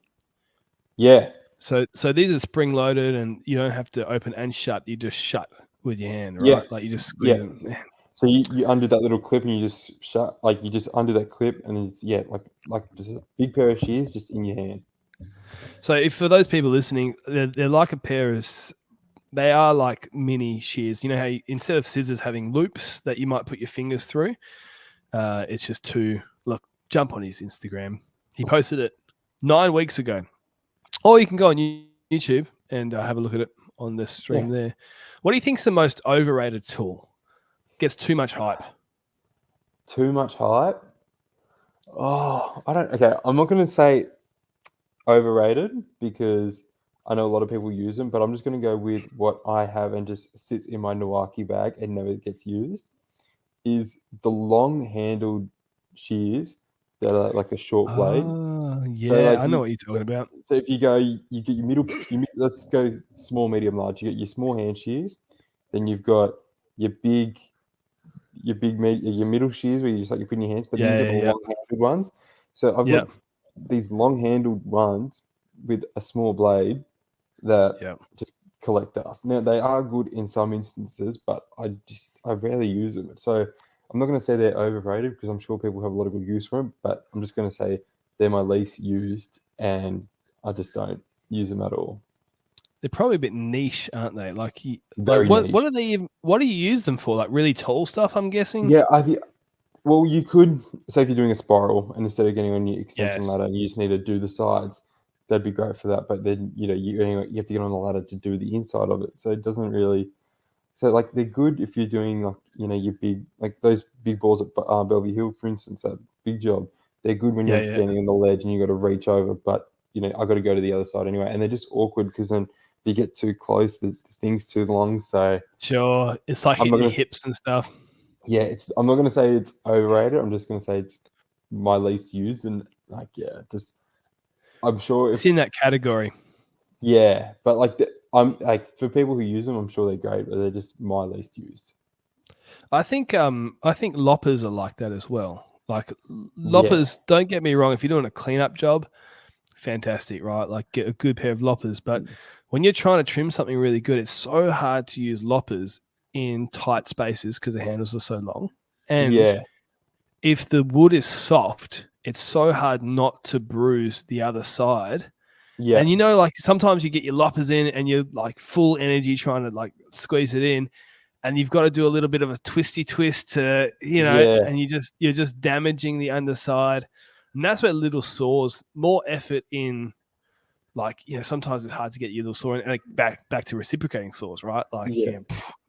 Yeah. So these are spring loaded, and you don't have to open and shut. You just shut with your hand, right? Yeah. Like you just squeeze them. Man. So you undo that little clip and you just shut, like you just undo that clip, and it's like just a big pair of shears just in your hand. So if for those people listening, they're like a pair of, they are like mini shears. You know how instead of scissors having loops that you might put your fingers through, it's just two. Look, jump on his Instagram. He posted it 9 weeks ago. Or you can go on YouTube and have a look at it on the stream there. What do you think's the most overrated tool? Gets too much hype. Too much hype? Oh, I don't. Okay, I'm not going to say overrated, because I know a lot of people use them, but I'm just going to go with what I have and just sits in my Nawaki bag and never gets used. Is the long-handled shears that are like a short blade. Yeah, so like I know what you're talking about. So if you go, you get your middle, let's go small, medium, large. You get your small hand shears, then you've got your middle shears where you just like you put in your hands, but then you've got the long-handled ones. So I've got these long-handled ones with a small blade that just collect dust. Now, they are good in some instances, but I rarely use them. So I'm not going to say they're overrated, because I'm sure people have a lot of good use for them, but I'm just going to say they're my least used, and I just don't use them at all. They're probably a bit niche, aren't they? Like, what are they? What do you use them for? Like really tall stuff, I'm guessing. Yeah, well, you could say if you're doing a spiral, and instead of getting on your extension ladder, you just need to do the sides. That'd be great for that. But then you have to get on the ladder to do the inside of it. So it doesn't really. So like they're good if you're doing like your big, like those big balls at Bellevue Hill, for instance, that big job. They're good when you're standing on the ledge and you got to reach over. But I got to go to the other side anyway, and they're just awkward because then you get too close, the thing's too long. So sure, it's like hitting your hips and stuff. Yeah, I'm not going to say it's overrated. I'm just going to say it's my least used, and like I'm sure it's in that category. Yeah, but like I'm like, for people who use them, I'm sure they're great, but they're just my least used. I think loppers are like that as well. Like loppers, don't get me wrong, if you're doing a cleanup job, fantastic, right? Like get a good pair of loppers. But when you're trying to trim something really good, it's so hard to use loppers in tight spaces because the handles are so long. And if the wood is soft, it's so hard not to bruise the other side. Yeah. And like sometimes you get your loppers in and you're like full energy trying to like squeeze it in, and you've got to do a little bit of a twisty twist to, and you're just damaging the underside. And that's where little saws, more effort in, like, sometimes it's hard to get your little saw in, and back to reciprocating saws, right? Like,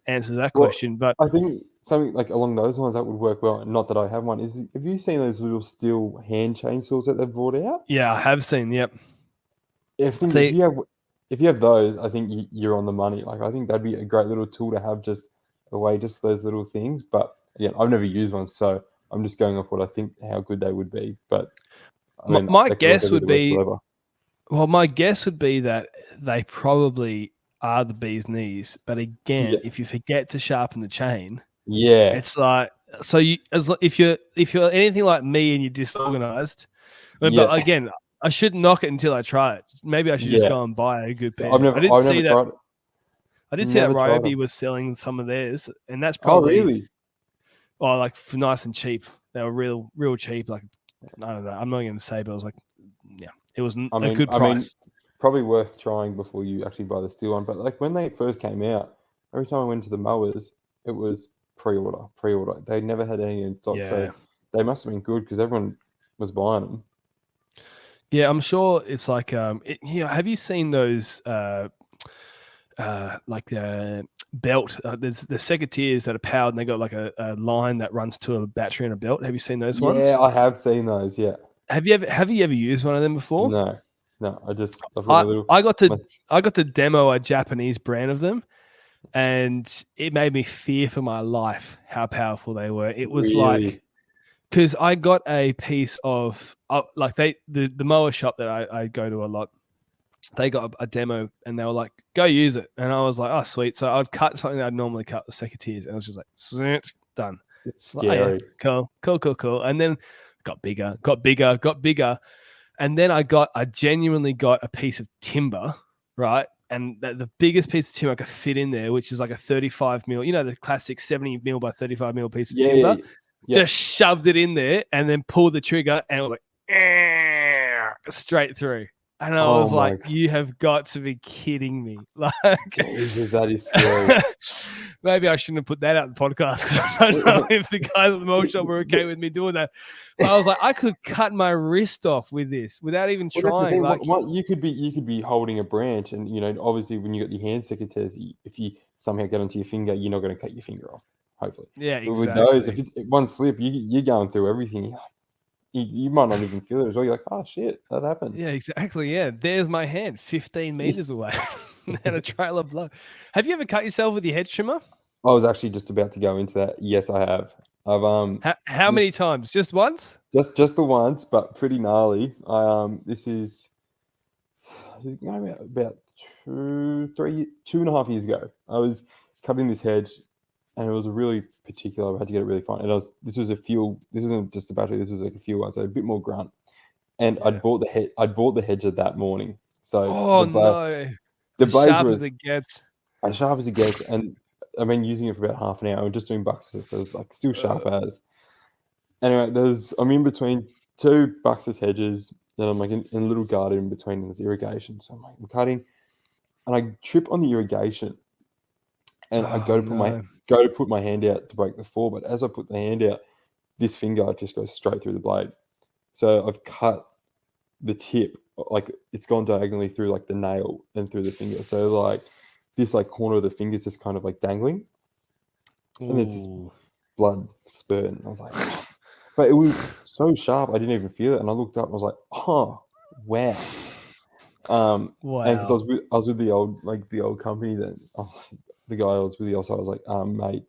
answer that question. But I think something like along those lines that would work well. Not that I have one. Have you seen those little steel hand chainsaws that they've brought out? Yeah, I have seen. Yep. I think if you have those, I think you're on the money. Like, I think that'd be a great little tool to have, just those little things. But again, I've never used one, so I'm just going off what I think how good they would be. But I mean, my guess would be, my guess would be that they probably are the bee's knees. But again, if you forget to sharpen the chain, it's like, so if you're anything like me and you're disorganized, but again, I shouldn't knock it until I try it. Maybe I should just go and buy a good pair. I've never tried it. I did see that Ryobi was selling some of theirs, and that's probably like for nice and cheap. They were real cheap. Like, I don't know. I'm not going to say, but I was like, yeah, it was a good price. Probably worth trying before you actually buy the steel one. But like when they first came out, every time I went to the mowers, it was pre-order. They never had any in stock, so they must have been good because everyone was buying them. Yeah, I'm sure it's like, have you seen those like the belt? There's the secateurs that are powered, and they got like a line that runs to a battery and a belt. Have you seen those ones? Yeah, I have seen those. Yeah. Have you ever used one of them before? No. I got to demo a Japanese brand of them, and it made me fear for my life how powerful they were. It was like, because I got a piece of like the mower shop that I go to a lot. They got a demo, and they were like, "Go use it," and I was like, "Oh, sweet!" So I'd cut something that I'd normally cut with secateurs, and I was just like, "Done." It's scary. Like, cool. And then got bigger, and then I genuinely got a piece of timber, right? And the biggest piece of timber I could fit in there, which is like a 35 mil, the classic 70 mil by 35 mil piece of timber. Yeah. Just shoved it in there and then pulled the trigger, and it was like straight through. And I was like, you have got to be kidding me. Like, Jesus, that is scary. Maybe I shouldn't have put that out in the podcast, because I don't know if the guys at the mower shop were okay with me doing that. But I was like, I could cut my wrist off with this without even trying. Like, you could be holding a branch, and obviously when you got your hand secateurs, if you somehow get onto your finger, you're not going to cut your finger off. Hopefully, yeah. Exactly. But with those, if one slip, you're going through everything. You might not even feel it as well. You're like, oh shit, that happened. Yeah, exactly. Yeah, there's my hand 15 meters away and a trail of blood. Have you ever cut yourself with your hedge trimmer? I was actually just about to go into that. Yes, I have. I've How many times? Just once? Just the once, but pretty gnarly. This is about 2.5 years ago. I was cutting this hedge, and it was a really particular. I had to get it really fine. And this was a fuel. This isn't just a battery. This was like a fuel one, so a bit more grunt. And I'd bought the hedger that morning. So the blades were as it gets. As sharp as it gets, and I've been using it for about half an hour. I'm just doing buxes, so it's like still sharp as. Anyway, I'm in between two buxes hedges. Then I'm like in a little garden in between. There's irrigation, so I'm cutting, and I trip on the irrigation, and I go to put my hand out to break the fall. But as I put the hand out, this finger just goes straight through the blade. So I've cut the tip, like it's gone diagonally through like the nail and through the finger. So like this like corner of the finger is just kind of like dangling. Ooh. And there's this blood spurt. And I was like, but it was so sharp, I didn't even feel it. And I looked up and I was like, oh, wow. Wow. And because I was with the old company that I was like, the guy I was with, also I was like, mate,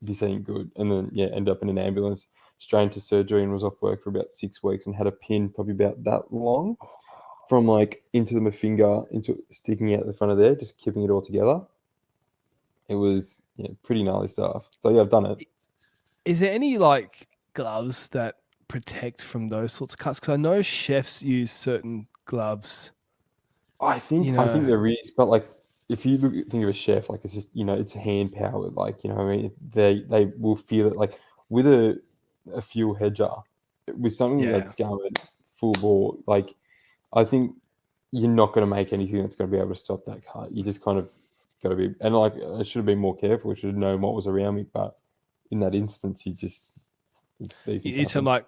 this ain't good. And then ended up in an ambulance, straight into surgery, and was off work for about 6 weeks, and had a pin probably about that long from like into my finger, into sticking out the front of there, just keeping it all together. It was pretty gnarly stuff. So I've done it. Is there any like gloves that protect from those sorts of cuts? Because I know chefs use certain gloves. I think there is, but like if you think of a chef, like it's just it's hand powered, like I mean they will feel it, like with a fuel hedger, with something that's going full bore, like I think you're not going to make anything that's going to be able to stop that cut. You just kind of got to be, and like I should have been more careful. I should have known what was around me, but in that instance, these things You need some happen.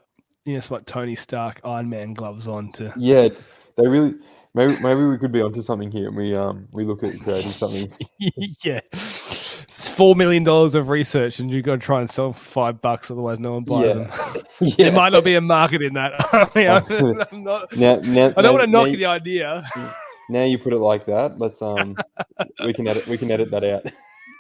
some like Tony Stark Iron Man gloves on to. Yeah, they really. Maybe we could be onto something here, and we look at creating something. Yeah, it's $4 million of research, and you got to try and sell for $5, otherwise no one buys them. Yeah. There might not be a market in that. I mean, I'm not. I don't want to knock the idea. Now you put it like that. Let's we can edit that out.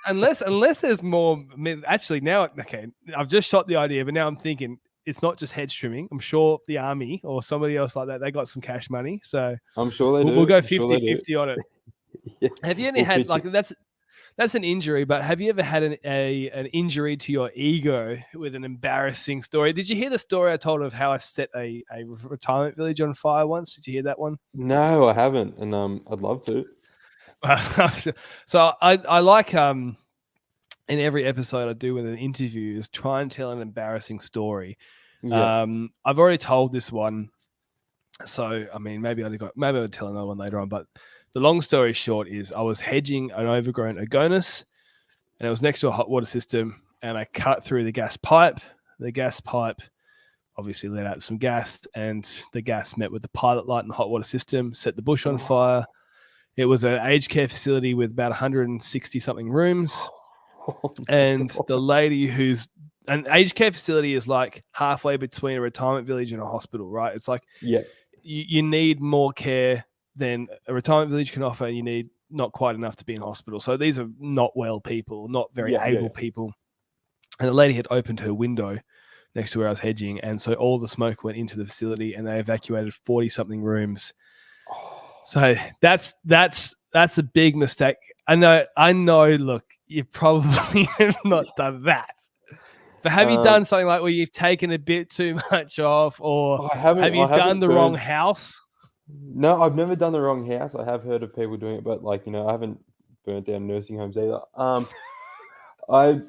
Unless there's more. Actually, now okay, I've just shot the idea, but now I'm thinking it's not just hedge trimming. I'm sure the army or somebody else like that, they got some cash money, so I'm sure they do. We'll go 50-50 on it. Yeah. Have you ever had like that's an injury, but have you ever had an injury to your ego with an embarrassing story? Did you hear the story I told of how I set a retirement village on fire once? Did you hear that one? No, I haven't, and I'd love to. So I like in every episode I do with an interview is try and tell an embarrassing story. Yeah. I've already told this one, so I mean maybe I'll tell another one later on. But the long story short is I was hedging an overgrown agonis, and it was next to a hot water system, and I cut through the gas pipe. The gas pipe obviously let out some gas, and the gas met with the pilot light in the hot water system, set the bush on fire. It was an aged care facility with about 160 something rooms. And the lady an aged care facility is like halfway between a retirement village and a hospital, right? It's like you need more care than a retirement village can offer. You need not quite enough to be in hospital. So these are not well people, not very able people. And the lady had opened her window next to where I was hedging. And so all the smoke went into the facility and they evacuated 40 something rooms. So that's a big mistake. I know, look, you probably have not done that. So have you done something like where you've taken a bit too much off, or have you done the wrong house? No, I've never done the wrong house. I have heard of people doing it, but like, I haven't burnt down nursing homes either. I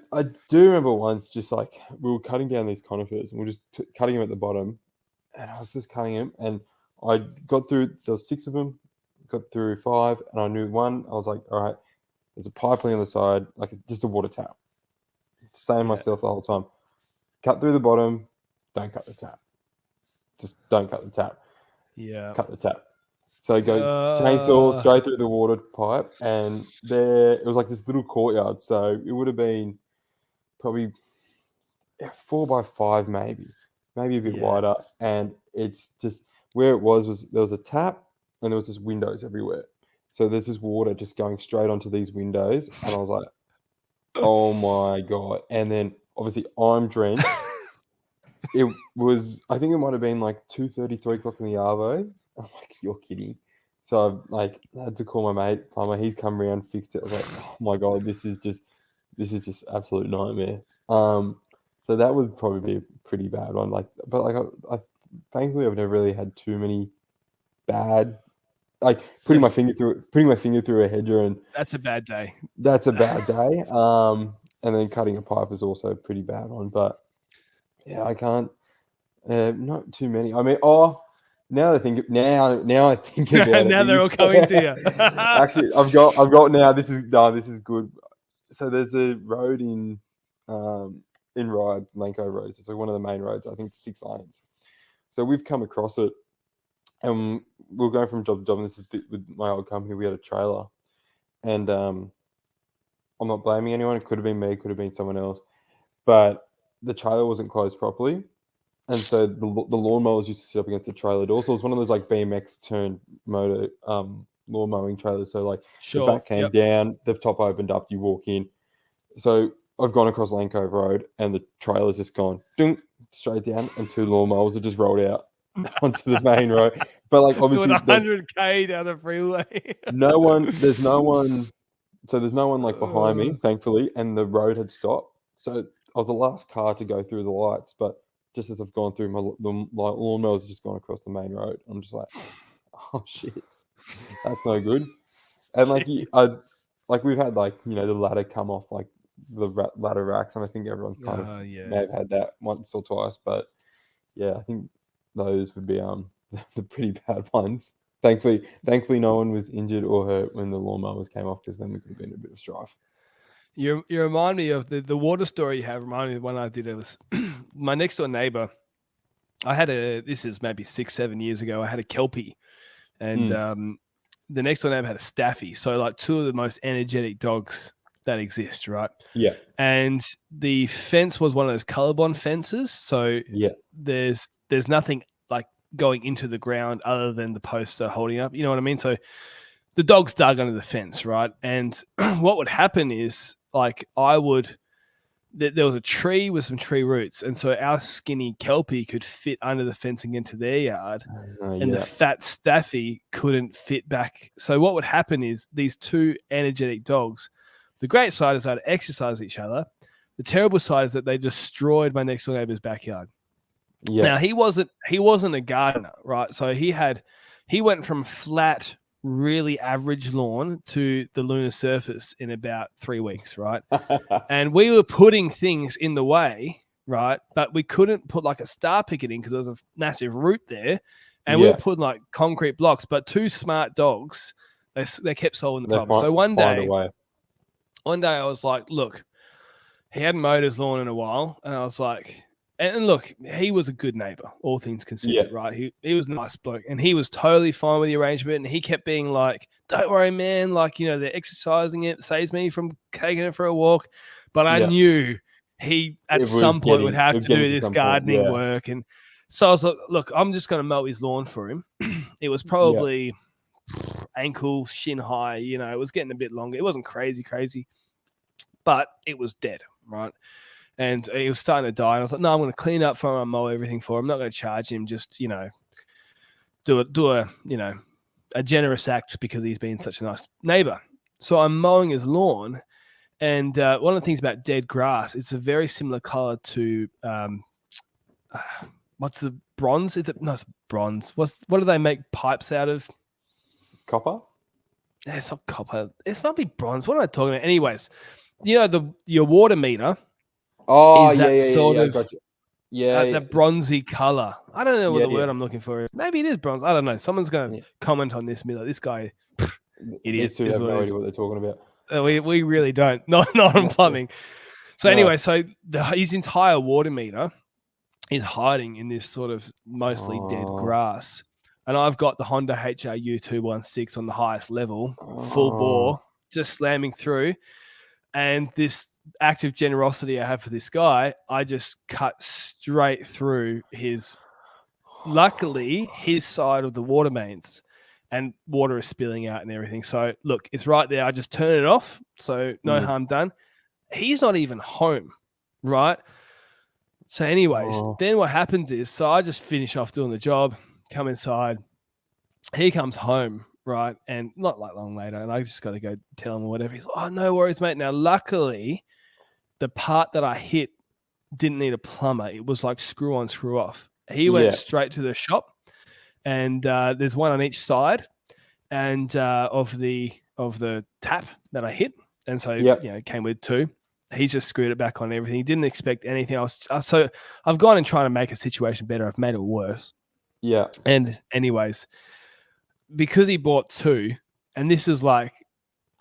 do remember once just like we were cutting down these conifers and we we're just cutting them at the bottom, and I was just cutting them and I got through, there was 6 of them, got through 5, and I knew one. I was like, all right, there's a pipeline on the side, like just a water tap. Saying myself the whole time, cut through the bottom, don't cut the tap. Just don't cut the tap. Yeah. Cut the tap. So I go chainsaw straight through the water pipe, and it was like this little courtyard. So it would have been probably 4 by 5, maybe a bit wider. And it's just where it was there was a tap and there was just windows everywhere. So there's this water just going straight onto these windows, and I was like, oh my God. And then obviously I'm drenched. It was, I think it might have been like 2:30, 3 o'clock in the arvo. I'm like, you're kidding. So I had to call my mate plumber. He's come around, fixed it. I was like, oh my God, this is just absolute nightmare. So that would probably be a pretty bad one. Like, but like I thankfully I've never really had too many bad, like putting my finger through a hedger, and that's a bad day. That's a bad day. And then cutting a pipe is also a pretty bad one. But yeah, I can't. Not too many. I mean, now I think about it. Now they're all coming to you. Actually, I've got now. This is good. So there's a road in Ryde, Lanco Road. So it's like one of the main roads. I think it's 6 lanes. So we've come across it, and we're going from job to job. And this is with my old company. We had a trailer, and I'm not blaming anyone. It could have been me. Could have been someone else. But the trailer wasn't closed properly. And so the lawnmowers used to sit up against the trailer door. So it was one of those like BMX turned motor lawn mowing trailers. So like the back came down, the top opened up, you walk in. So I've gone across Lane Cove Road and the trailer's just gone straight down, and 2 lawnmowers have just rolled out onto the main road. But like obviously 100k down the freeway. There's no one like behind me, thankfully, and the road had stopped. So I was the last car to go through the lights, but just as I've gone through, the lawnmower's just gone across the main road. I'm just like, oh shit, that's no good. And like we've had like the ladder come off like the ladder racks, and I think everyone's kind of may have had that once or twice. But yeah, I think those would be the pretty bad ones. Thankfully, no one was injured or hurt when the lawnmowers came off, because then we could have been a bit of strife. You remind me of the water story you have. Remind me of one I did. It was my next door neighbor. This is maybe 6-7 years ago. I had a Kelpie, and the next door neighbor had a Staffy. So like two of the most energetic dogs that exist, right? Yeah. And the fence was one of those ColourBond fences. So yeah, there's nothing like going into the ground other than the posts that are holding up. You know what I mean? So the dogs dug under the fence, right? And what would happen is like there was a tree with some tree roots, and so our skinny Kelpie could fit under the fence and get into their yard, and the fat Staffy couldn't fit back. So what would happen is these two energetic dogs, the great side is they'd exercise each other. The terrible side is that they destroyed my next door neighbor's backyard. Yeah. Now he wasn't a gardener, right? So he went from flat, really average lawn to the lunar surface in about 3 weeks, right? And we were putting things in the way, right? But we couldn't put like a star picket in because there was a massive root there. And we were putting like concrete blocks, but two smart dogs, they kept solving the problem. So one day I was like, look, he hadn't mowed his lawn in a while. And I was like, and look, he was a good neighbor, all things considered, right? He was a nice bloke, and he was totally fine with the arrangement. And he kept being like, don't worry, man. Like, you know, they're exercising it, saves me from taking it for a walk. But I knew he, at some point, would have to do this gardening work. And so I was like, look, I'm just going to mow his lawn for him. It was probably ankle, shin high. You know, it was getting a bit longer. It wasn't crazy, but it was dead, right? And he was starting to die. And I was like, no, I'm going to clean up for him and mow everything for him. I'm not going to charge him. Just, you know, do a generous act because he's been such a nice neighbor. So I'm mowing his lawn. And one of the things about dead grass, it's a very similar color to, what's the bronze? It's bronze. What do they make pipes out of? Copper? It's not copper. It's not be bronze. What am I talking about? Anyways, you know, your water meter. Oh, is that sort of gotcha. that bronzy color. I don't know what the word I'm looking for is. Maybe it is bronze. I don't know. Someone's going to comment on this and be like, this guy, idiot. These two have no idea what they're talking about. We really don't. Not on plumbing. So anyway, so his entire water meter is hiding in this sort of mostly dead grass. And I've got the Honda HRU 216 on the highest level, full bore, just slamming through. And this act of generosity I have for this guy, I just cut straight through luckily his side of the water mains, and water is spilling out and everything. So look, it's right there. I just turn it off. So no harm done. He's not even home, right? So anyways, then what happens is, so I just finish off doing the job, come inside. He comes home, right? And not like long later, and I just got to go tell him or whatever. He's like, oh, no worries, mate. Now, luckily, the part that I hit didn't need a plumber. It was like screw on, screw off. He went straight to the shop, and there's one on each side, and of the tap that I hit, and so it came with two. He's just screwed it back on everything. He didn't expect anything else. So I've gone and trying to make a situation better. I've made it worse. Yeah. And anyways, because he bought two, and this is like,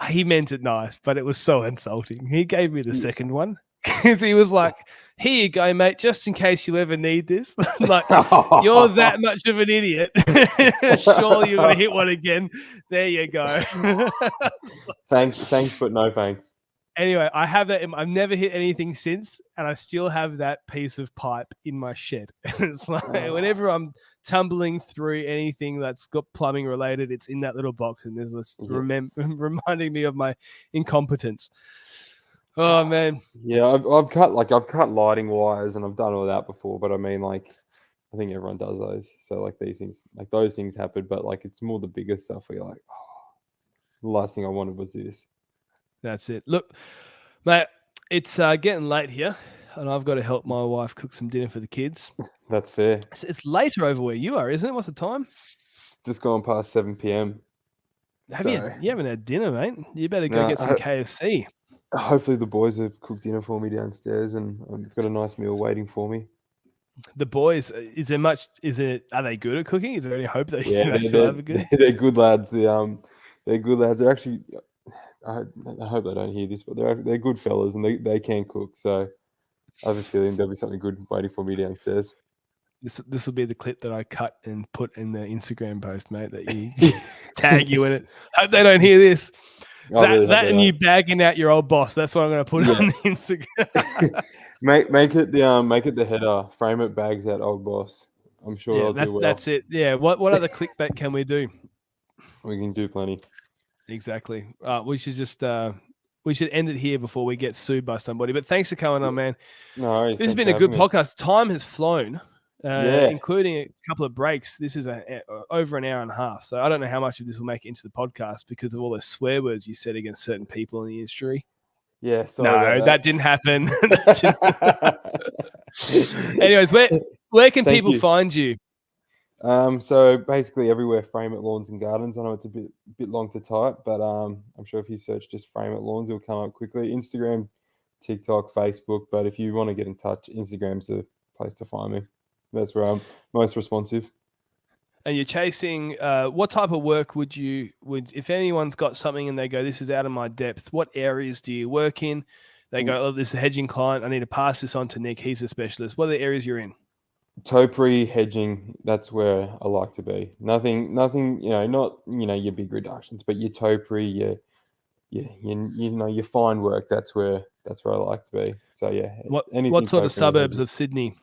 he meant it nice, but it was so insulting. He gave me the second one because he was like, here you go, mate, just in case you ever need this. Like, you're that much of an idiot. Surely you're going to hit one again. There you go. Thanks, but no thanks. Anyway, I have that. I've never hit anything since, and I still have that piece of pipe in my shed. It's like whenever I'm tumbling through anything that's got plumbing related, it's in that little box, and there's this reminding me of my incompetence. Oh man. Yeah, I've cut lighting wires, and I've done all that before, but I mean, like, I think everyone does those. So like these things, like those things happen, but like it's more the bigger stuff where you're like, the last thing I wanted was this. That's it. Look, mate, it's getting late here, and I've got to help my wife cook some dinner for the kids. That's fair. It's later over where you are, isn't it? What's the time? It's just gone past 7 p.m. You haven't had dinner, mate. You better go get some KFC. Hopefully the boys have cooked dinner for me downstairs, and I've got a nice meal waiting for me. The boys, is there much? Are they good at cooking? Is there any hope that Yeah, you'll have a good? they're good lads. They're good lads. They're actually. I hope they don't hear this, but they're good fellas and they can cook. So I have a feeling there'll be something good waiting for me downstairs. This will be the clip that I cut and put in the Instagram post, mate. That you tag you in it. Hope they don't hear this. That and you bagging out your old boss. That's what I'm going to put on the Instagram. make it the header. Frame it, bags out old boss. I'm sure they'll do well. That's it. Yeah. What other clickbait can we do? We can do plenty. Exactly. We should just we should end it here before we get sued by somebody. But thanks for coming on, man. No, this has been a good podcast. Time has flown. Including a couple of breaks. This is over an hour and a half. So I don't know how much of this will make it into the podcast because of all the swear words you said against certain people in the industry. Yeah, sorry. No, that didn't happen. Anyways, where can people find you? So basically everywhere, Frame It Lawns and Gardens. I know it's a bit long to type, but I'm sure if you search just Frame It Lawns, it'll come up quickly. Instagram, TikTok, Facebook. But if you want to get in touch, Instagram's the place to find me. That's where I'm most responsive. And you're chasing, what type of work would if anyone's got something and they go, this is out of my depth, what areas do you work in? They go, oh, this is a hedging client. I need to pass this on to Nick. He's a specialist. What are the areas you're in? Topiary, hedging, that's where I like to be. Nothing, not, your big reductions, but your topiary, your fine work, that's where I like to be. So yeah. What sort of suburbs of Sydney?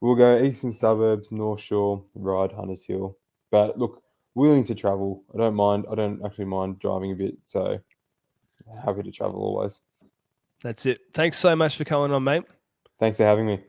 We'll go eastern suburbs, North Shore, Ryde, Hunters Hill. But look, willing to travel. I don't mind. I don't actually mind driving a bit. So happy to travel always. That's it. Thanks so much for coming on, mate. Thanks for having me.